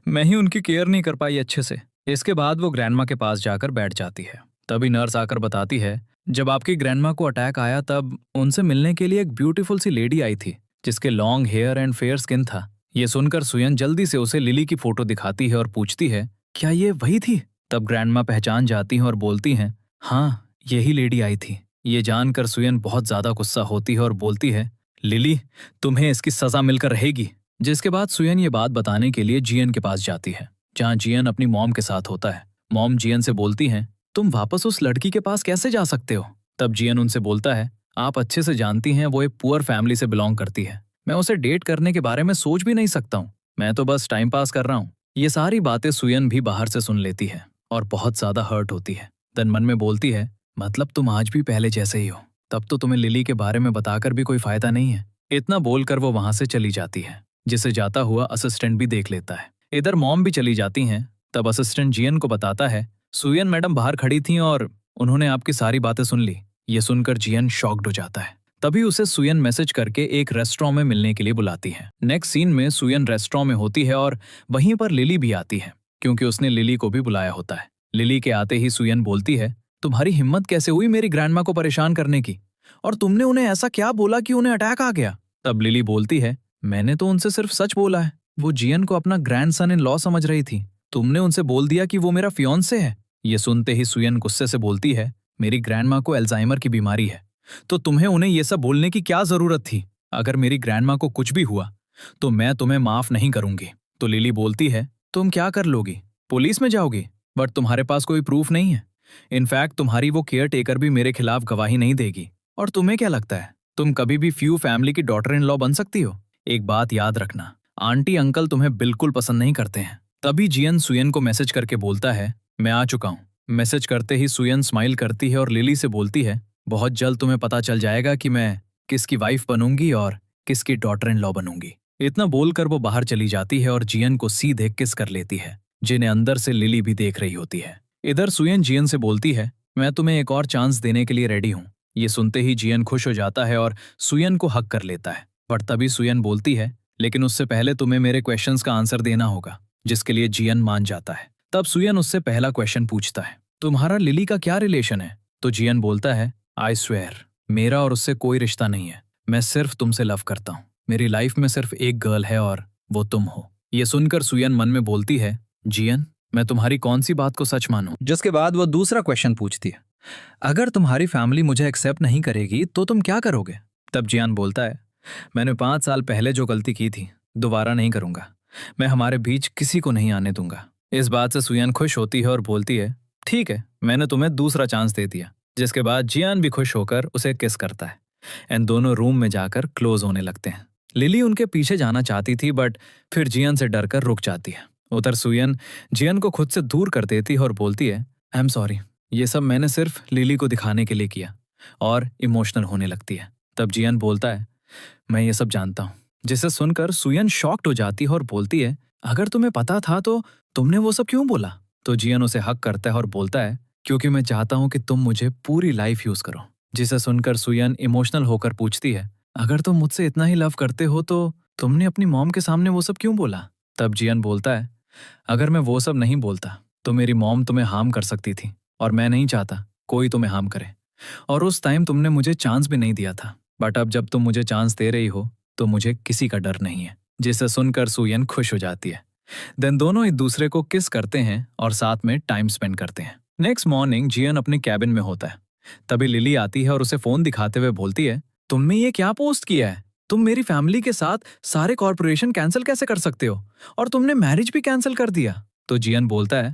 मैं ही उनकी केयर नहीं कर पाई अच्छे से। इसके बाद वो ग्रैंडमा के पास जाकर बैठ जाती है। तभी नर्स आकर बताती है, जब आपकी ग्रैंडमा को अटैक आया तब उनसे मिलने के लिए एक ब्यूटीफुल सी लेडी आई थी जिसके long hair and fair skin था। ये सुनकर सुयन जल्दी से उसे लिली की फोटो दिखाती है और पूछती है, क्या ये वही थी? तब ग्रैंडमा पहचान जाती हैं और बोलती हैं, हाँ यही लेडी आई थी। ये जानकर सुयन बहुत ज्यादा गुस्सा होती है और बोलती है, लिली तुम्हें इसकी सजा मिलकर रहेगी। जिसके बाद सुयन ये बात बताने के लिए जियन के पास जाती है, जहाँ जियन अपनी मॉम के साथ होता है। मॉम जियन से बोलती हैं, तुम वापस उस लड़की के पास कैसे जा सकते हो? तब जियन उनसे बोलता है, आप अच्छे से जानती हैं वो एक पुअर फैमिली से बिलोंग करती है, मैं उसे डेट करने के बारे में सोच भी नहीं सकता हूँ, मैं तो बस टाइम पास कर रहा हूँ। ये सारी बातें सुयन भी बाहर से सुन लेती है और बहुत ज्यादा हर्ट होती है। देन मन में बोलती है, मतलब तुम आज भी पहले जैसे ही हो, तब तो तुम्हें लिली के बारे में बताकर भी कोई फायदा नहीं है। इतना बोलकर वो वहां से चली जाती है, जिसे जाता हुआ असिस्टेंट भी देख लेता है। इधर मॉम भी चली जाती हैं। तब असिस्टेंट जियन को बताता है, सुयन मैडम बाहर खड़ी थी और उन्होंने आपकी सारी बातें सुन ली। ये सुनकर जियन शॉक्ड हो जाता है। तभी उसे सुयन मैसेज करके एक रेस्टोरेंट में मिलने के लिए बुलाती है। नेक्स्ट सीन में सुयन रेस्टोरेंट में होती है और वहीं पर लिली भी आती है, क्योंकि उसने लिली को भी बुलाया होता है। लिली के आते ही सुयन बोलती है, तुम्हारी हिम्मत कैसे हुई मेरी ग्रैंडमा को परेशान करने की, और तुमने उन्हें ऐसा क्या बोला कि उन्हें अटैक आ गया। तब लिली बोलती है, मैंने तो उनसे सिर्फ सच बोला है। वो जियन को अपना ग्रैंडसन इन लॉ समझ रही थी। तुमने उनसे बोल दिया कि वो मेरा फियोंसे है। ये सुनते ही सुयन गुस्से से बोलती है, मेरी ग्रैंडमा को अल्जाइमर की बीमारी है, तो तुम्हें उन्हें ये सब बोलने की क्या जरूरत थी। अगर मेरी ग्रैंडमा को कुछ भी हुआ तो मैं तुम्हें माफ नहीं करूंगी। तो लिली बोलती है, तुम क्या कर लोगी, पुलिस में जाओगी, बट तुम्हारे पास कोई प्रूफ नहीं है। इनफैक्ट तुम्हारी वो केयर टेकर भी मेरे खिलाफ गवाही नहीं देगी। और तुम्हें क्या लगता है तुम कभी भी फ्यू फैमिली की डॉटर इन लॉ बन सकती हो? एक बात याद रखना, आंटी अंकल तुम्हें बिल्कुल पसंद नहीं करते हैं। तभी जियन सुयन को मैसेज करके बोलता है, मैं आ चुका हूँ। मैसेज करते ही सुयन स्माइल करती है और लिली से बोलती है, बहुत जल्द तुम्हें पता चल जाएगा कि मैं किसकी वाइफ बनूंगी और किसकी डॉटर इन लॉ बनूंगी। इतना बोलकर वो बाहर चली जाती है और जियन को सीधे किस कर लेती है, जिन्हें अंदर से लिली भी देख रही होती है। इधर सुयन जियन से बोलती है, मैं तुम्हें एक और चांस देने के लिए रेडी हूँ। ये सुनते ही जियन खुश हो जाता है और सुयन को हक कर लेता है। पर तभी सुयन बोलती है, लेकिन उससे पहले तुम्हें मेरे क्वेश्चंस का आंसर देना होगा, जिसके लिए जियन मान जाता है। तब सुयन उससे पहला क्वेश्चन पूछता है, तुम्हारा लिली का क्या रिलेशन है? तो जियन बोलता है, आई स्वेयर, मेरा और उससे कोई रिश्ता नहीं है। मैं सिर्फ तुमसे लव करता हूँ। मेरी लाइफ में सिर्फ एक गर्ल है और वो तुम हो। ये सुनकर सुयन मन में बोलती है, जियन, मैं तुम्हारी कौन सी बात को सच मानूं? जिसके बाद वो दूसरा क्वेश्चन पूछती है, अगर तुम्हारी फैमिली मुझे एक्सेप्ट नहीं करेगी तो तुम क्या करोगे? तब जियन बोलता है, मैंने 5 साल पहले जो गलती की थी दोबारा नहीं करूंगा। मैं हमारे बीच किसी को नहीं आने दूंगा। इस बात से सुयन खुश होती है और बोलती है, ठीक है, मैंने तुम्हें दूसरा चांस दे दिया। जिसके बाद जियान भी खुश होकर उसे किस करता है एंड दोनों रूम में जाकर क्लोज होने लगते हैं। लिली उनके पीछे जाना चाहती थी, बट फिर जियन से डरकर रुक जाती है। उधर सुयन जियन को खुद से दूर कर देती है और बोलती है, आई एम सॉरी, ये सब मैंने सिर्फ लिली को दिखाने के लिए किया, और इमोशनल होने लगती है। तब जियन बोलता है, मैं ये सब जानता हूँ। जिसे सुनकर सुयन शॉक्ड हो जाती है और बोलती है, अगर तुम्हें पता था तो तुमने वो सब क्यों बोला? तो जियन उसे हक करता है और बोलता है, क्योंकि मैं चाहता हूं कि तुम मुझे पूरी लाइफ यूज करो। जिसे सुनकर सुयन इमोशनल होकर पूछती है, अगर तुम मुझसे इतना ही लव करते हो तो तुमने अपनी मॉम के सामने वो सब क्यों बोला? तब जियन बोलता है, अगर मैं वो सब नहीं बोलता तो मेरी मॉम तुम्हें हार्म कर सकती थी, और मैं नहीं चाहता कोई तुम्हें हार्म करे। और उस टाइम तुमने मुझे चांस भी नहीं दिया था, बट अब जब तुम मुझे चांस दे रही हो तो मुझे किसी का डर नहीं है। जिसे सुनकर सुयन खुश हो जाती है। देन दोनों एक दूसरे को किस करते हैं और साथ में टाइम स्पेंड करते हैं। नेक्स्ट मॉर्निंग जियन अपने कैबिन में होता है। तभी लिली आती है और उसे फोन दिखाते हुए बोलती है, तुमने ये क्या पोस्ट किया है? तुम मेरी फैमिली के साथ सारे कॉर्पोरेशन कैंसिल कैसे कर सकते हो? और तुमने मैरिज भी कैंसिल कर दिया। तो जियन बोलता है,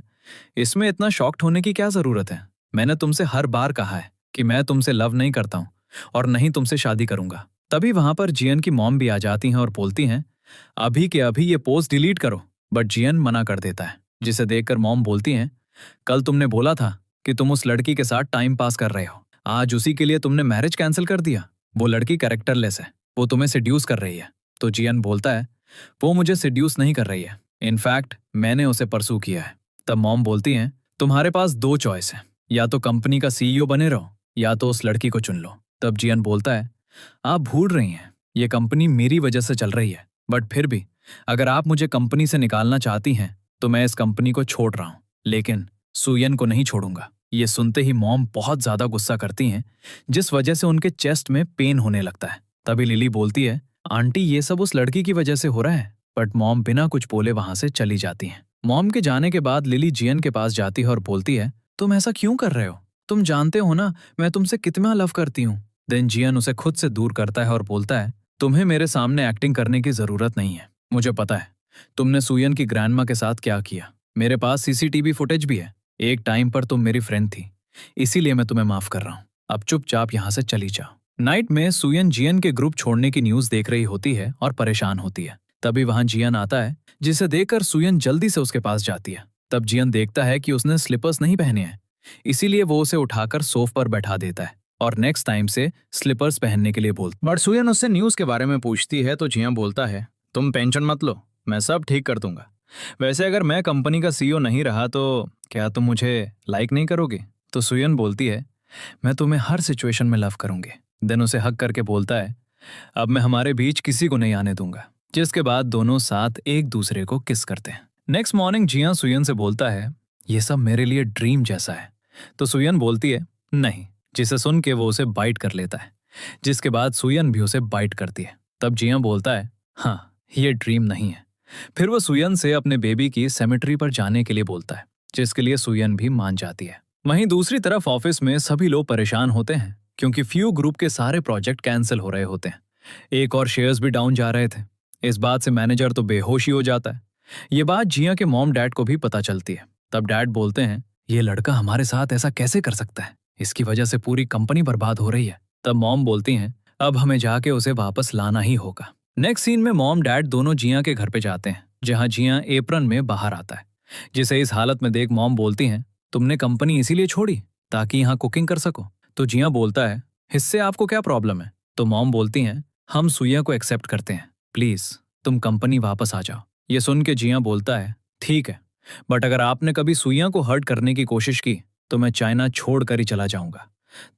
इसमें इतना शॉक्ड होने की क्या जरूरत है? मैंने तुमसे हर बार कहा है कि मैं तुमसे लव नहीं करता हूँ और नहीं तुमसे शादी करूंगा। तभी वहां पर जियन की मॉम भी आ जाती हैं और बोलती हैं, अभी के अभी ये पोस्ट डिलीट करो। बट जियन मना कर देता है। जिसे देखकर मॉम बोलती हैं, कल तुमने बोला था कि तुम उस लड़की के साथ टाइम पास कर रहे हो, आज उसी के लिए तुमने मैरिज कैंसिल कर दिया। वो लड़की कैरेक्टरलेस है, वो तुम्हें सेड्यूस कर रही है। तो जियन बोलता है, वो मुझे सेड्यूस नहीं कर रही है, इनफैक्ट मैंने उसे परसू किया है। तब मॉम बोलती हैं, तुम्हारे पास 2 चॉइस है, या तो कंपनी का CEO बने रहो या तो उस लड़की को चुन लो। तब जियन बोलता है, आप भूल रही हैं, ये कंपनी मेरी वजह से चल रही है, बट फिर भी अगर आप मुझे कंपनी से निकालना चाहती हैं तो मैं इस कंपनी को छोड़ रहा हूं, लेकिन सुयन को नहीं छोड़ूंगा। ये सुनते ही मॉम बहुत ज्यादा गुस्सा करती हैं, जिस वजह से उनके चेस्ट में पेन होने लगता है। तभी लिली बोलती है, आंटी ये सब उस लड़की की वजह से हो रहा है। बट मॉम बिना कुछ बोले वहां से चली जाती हैं। मॉम के जाने के बाद लिली जियन के पास जाती है और बोलती है, तुम ऐसा क्यों कर रहे हो? तुम जानते हो ना मैं तुमसे कितना लव करती हूँ। देन जियन उसे खुद से दूर करता है और बोलता है, तुम्हें मेरे सामने एक्टिंग करने की जरूरत नहीं है। मुझे पता है तुमने सुयन की ग्रैंडमा के साथ क्या किया। मेरे पास CCTV फुटेज भी है। एक टाइम पर तुम मेरी फ्रेंड थी, इसीलिए मैं तुम्हें माफ कर रहा हूँ। अब चुपचाप यहाँ से चली जाओ। नाइट में सुयन जियन के ग्रुप छोड़ने की न्यूज देख रही होती है और परेशान होती है। तभी वहां जियन आता है, जिसे देखकर सुयन जल्दी से उसके पास जाती है। तब जियन देखता है कि उसने स्लीपर्स नहीं पहने हैं, इसीलिए वो उसे उठाकर सोफ पर बैठा देता है और नेक्स्ट टाइम से स्लीपर्स पहनने के लिए बोलता। बट सुयन उससे न्यूज़ के बारे में पूछती है तो जियां बोलता है, तुम टेंशन मत लो, मैं सब ठीक कर दूंगा। वैसे अगर मैं कंपनी का सीईओ नहीं रहा तो क्या तुम मुझे लाइक नहीं करोगे? तो सुयन बोलती है, मैं तुम्हें हर सिचुएशन में लव करूंगी। देन उसे हक करके बोलता है, अब मैं हमारे बीच किसी को नहीं आने दूंगा। जिसके बाद दोनों साथ एक दूसरे को किस करते हैं। नेक्स्ट मॉर्निंग जियां सुयन से बोलता है, ये सब मेरे लिए ड्रीम जैसा है। तो सुयन बोलती है, नहीं, जिसे सुन के वो उसे बाइट कर लेता है। जिसके बाद सुयन भी उसे बाइट करती है। तब जियां बोलता है, हाँ, ये ड्रीम नहीं है। फिर वो सुयन से अपने बेबी की सेमेट्री पर जाने के लिए बोलता है, जिसके लिए सुयन भी मान जाती है। वहीं दूसरी तरफ ऑफिस में सभी लोग परेशान होते हैं क्योंकि फ्यू ग्रुप के सारे प्रोजेक्ट कैंसिल हो रहे होते हैं। एक और शेयर्स भी डाउन जा रहे थे। इस बात से मैनेजर तो बेहोश ही हो जाता है। ये बात जिया के मॉम डैड को भी पता चलती है। तब डैड बोलते हैं, ये लड़का हमारे साथ ऐसा कैसे कर सकता है? इसकी वजह से पूरी कंपनी बर्बाद हो रही है। तब मॉम बोलती हैं, अब हमें जाके उसे वापस लाना ही होगा। नेक्स्ट सीन में मॉम डैड दोनों जिया के घर पे जाते हैं, जहां जिया एप्रन में बाहर आता है। जिसे इस हालत में देख मॉम बोलती हैं, तुमने कंपनी इसीलिए छोड़ी ताकि यहाँ कुकिंग कर सको? तो जिया बोलता है, इससे आपको क्या प्रॉब्लम है? तो मॉम बोलती हैं, हम सुइया को एक्सेप्ट करते हैं, प्लीज तुम कंपनी वापस आ जाओ। ये सुन के जिया बोलता है, ठीक है, बट अगर आपने कभी सुइया को हर्ट करने की कोशिश की तो मैं चाइना छोड़ कर ही चला जाऊंगा।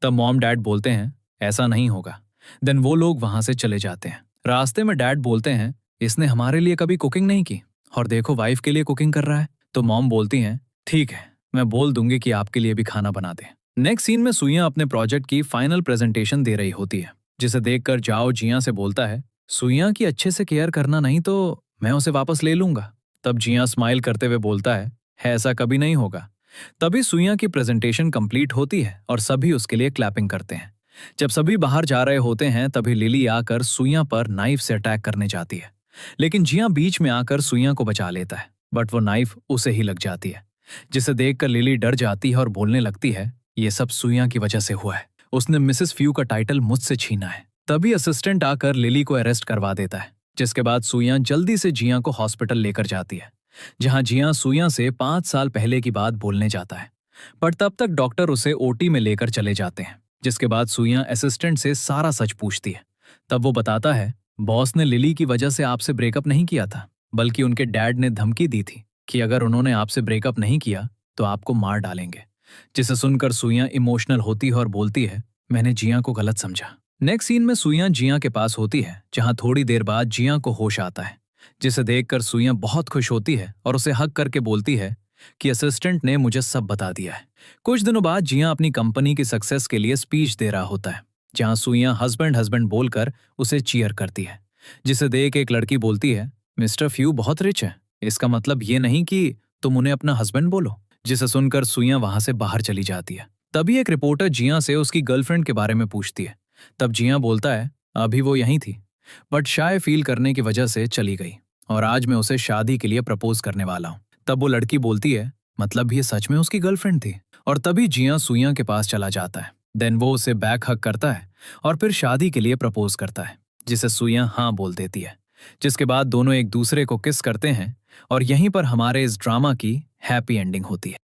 तब मॉम डैड बोलते हैं, ऐसा नहीं होगा। देन वो लोग वहां से चले जाते हैं। रास्ते में डैड बोलते हैं, इसने हमारे लिए कभी कुकिंग नहीं की और देखो वाइफ के लिए कुकिंग कर रहा है। तो मॉम बोलती हैं, ठीक है, मैं बोल दूंगी कि आपके लिए भी खाना बना दे। नेक्स्ट सीन में सुइया अपने प्रोजेक्ट की फाइनल प्रेजेंटेशन दे रही होती है, जिसे देखकर जाओ जिया से बोलता है, सुइया की अच्छे से केयर करना नहीं तो मैं उसे वापस ले लूंगा। तब जिया स्माइल करते हुए बोलता है, ऐसा कभी नहीं होगा। तभी सुइया की प्रेजेंटेशन कंप्लीट होती है और सभी उसके लिए क्लैपिंग करते हैं। जब सभी बाहर जा रहे होते हैं तभी लिली आकर सुइया पर नाइफ से अटैक करने जाती है, लेकिन जिया बीच में आकर सुइया को बचा लेता है, बट वो नाइफ उसे ही लग जाती है। जिसे देखकर लिली डर जाती है और बोलने लगती है, ये सब सुइया की वजह से हुआ है, उसने मिसेस फ्यू का टाइटल मुझसे छीना है। तभी असिस्टेंट आकर लिली को अरेस्ट करवा देता है। जिसके बाद सुइया जल्दी से जिया को हॉस्पिटल लेकर जाती है, जहां जिया सुइया से 5 साल पहले की बात बोलने जाता है, पर तब तक डॉक्टर उसे ओटी में लेकर चले जाते हैं। जिसके बाद सुइया असिस्टेंट से सारा सच पूछती है। तब वो बताता है, बॉस ने लिली की वजह से आपसे ब्रेकअप नहीं किया था, बल्कि उनके डैड ने धमकी दी थी कि अगर उन्होंने आपसे ब्रेकअप नहीं किया तो आपको मार डालेंगे। जिसे सुनकर सुइया इमोशनल होती है और बोलती है, मैंने जिया को गलत समझा। नेक्स्ट सीन में सुइया जिया के पास होती है, जहां थोड़ी देर बाद जिया को होश आता है। जिसे देखकर सुइया बहुत खुश होती है और उसे हक करके बोलती है कि असिस्टेंट ने मुझे सब बता दिया है। कुछ दिनों बाद जिया अपनी कंपनी की सक्सेस के लिए स्पीच दे रहा होता है, जहां सुइया हस्बैंड हस्बैंड बोलकर उसे चीयर करती है। जिसे देख एक लड़की बोलती है, मिस्टर फ्यू बहुत रिच है, इसका मतलब ये नहीं कि तुम उन्हें अपना हस्बैंड बोलो। जिसे सुनकर सुइया वहां से बाहर चली जाती है। तभी एक रिपोर्टर जिया से उसकी गर्लफ्रेंड के बारे में पूछती है। तब जिया बोलता है, अभी वो यहीं थी, बट शाय फील करने की वजह से चली गई और आज मैं उसे शादी के लिए प्रपोज करने वाला हूं। तब वो लड़की बोलती है, मतलब ये सच में उसकी गर्लफ्रेंड थी? और तभी जिया सुइया के पास चला जाता है। देन वो उसे बैक हक करता है और फिर शादी के लिए प्रपोज करता है, जिसे सुइया हाँ बोल देती है। जिसके बाद दोनों एक दूसरे को किस करते हैं और यहीं पर हमारे इस ड्रामा की हैप्पी एंडिंग होती है।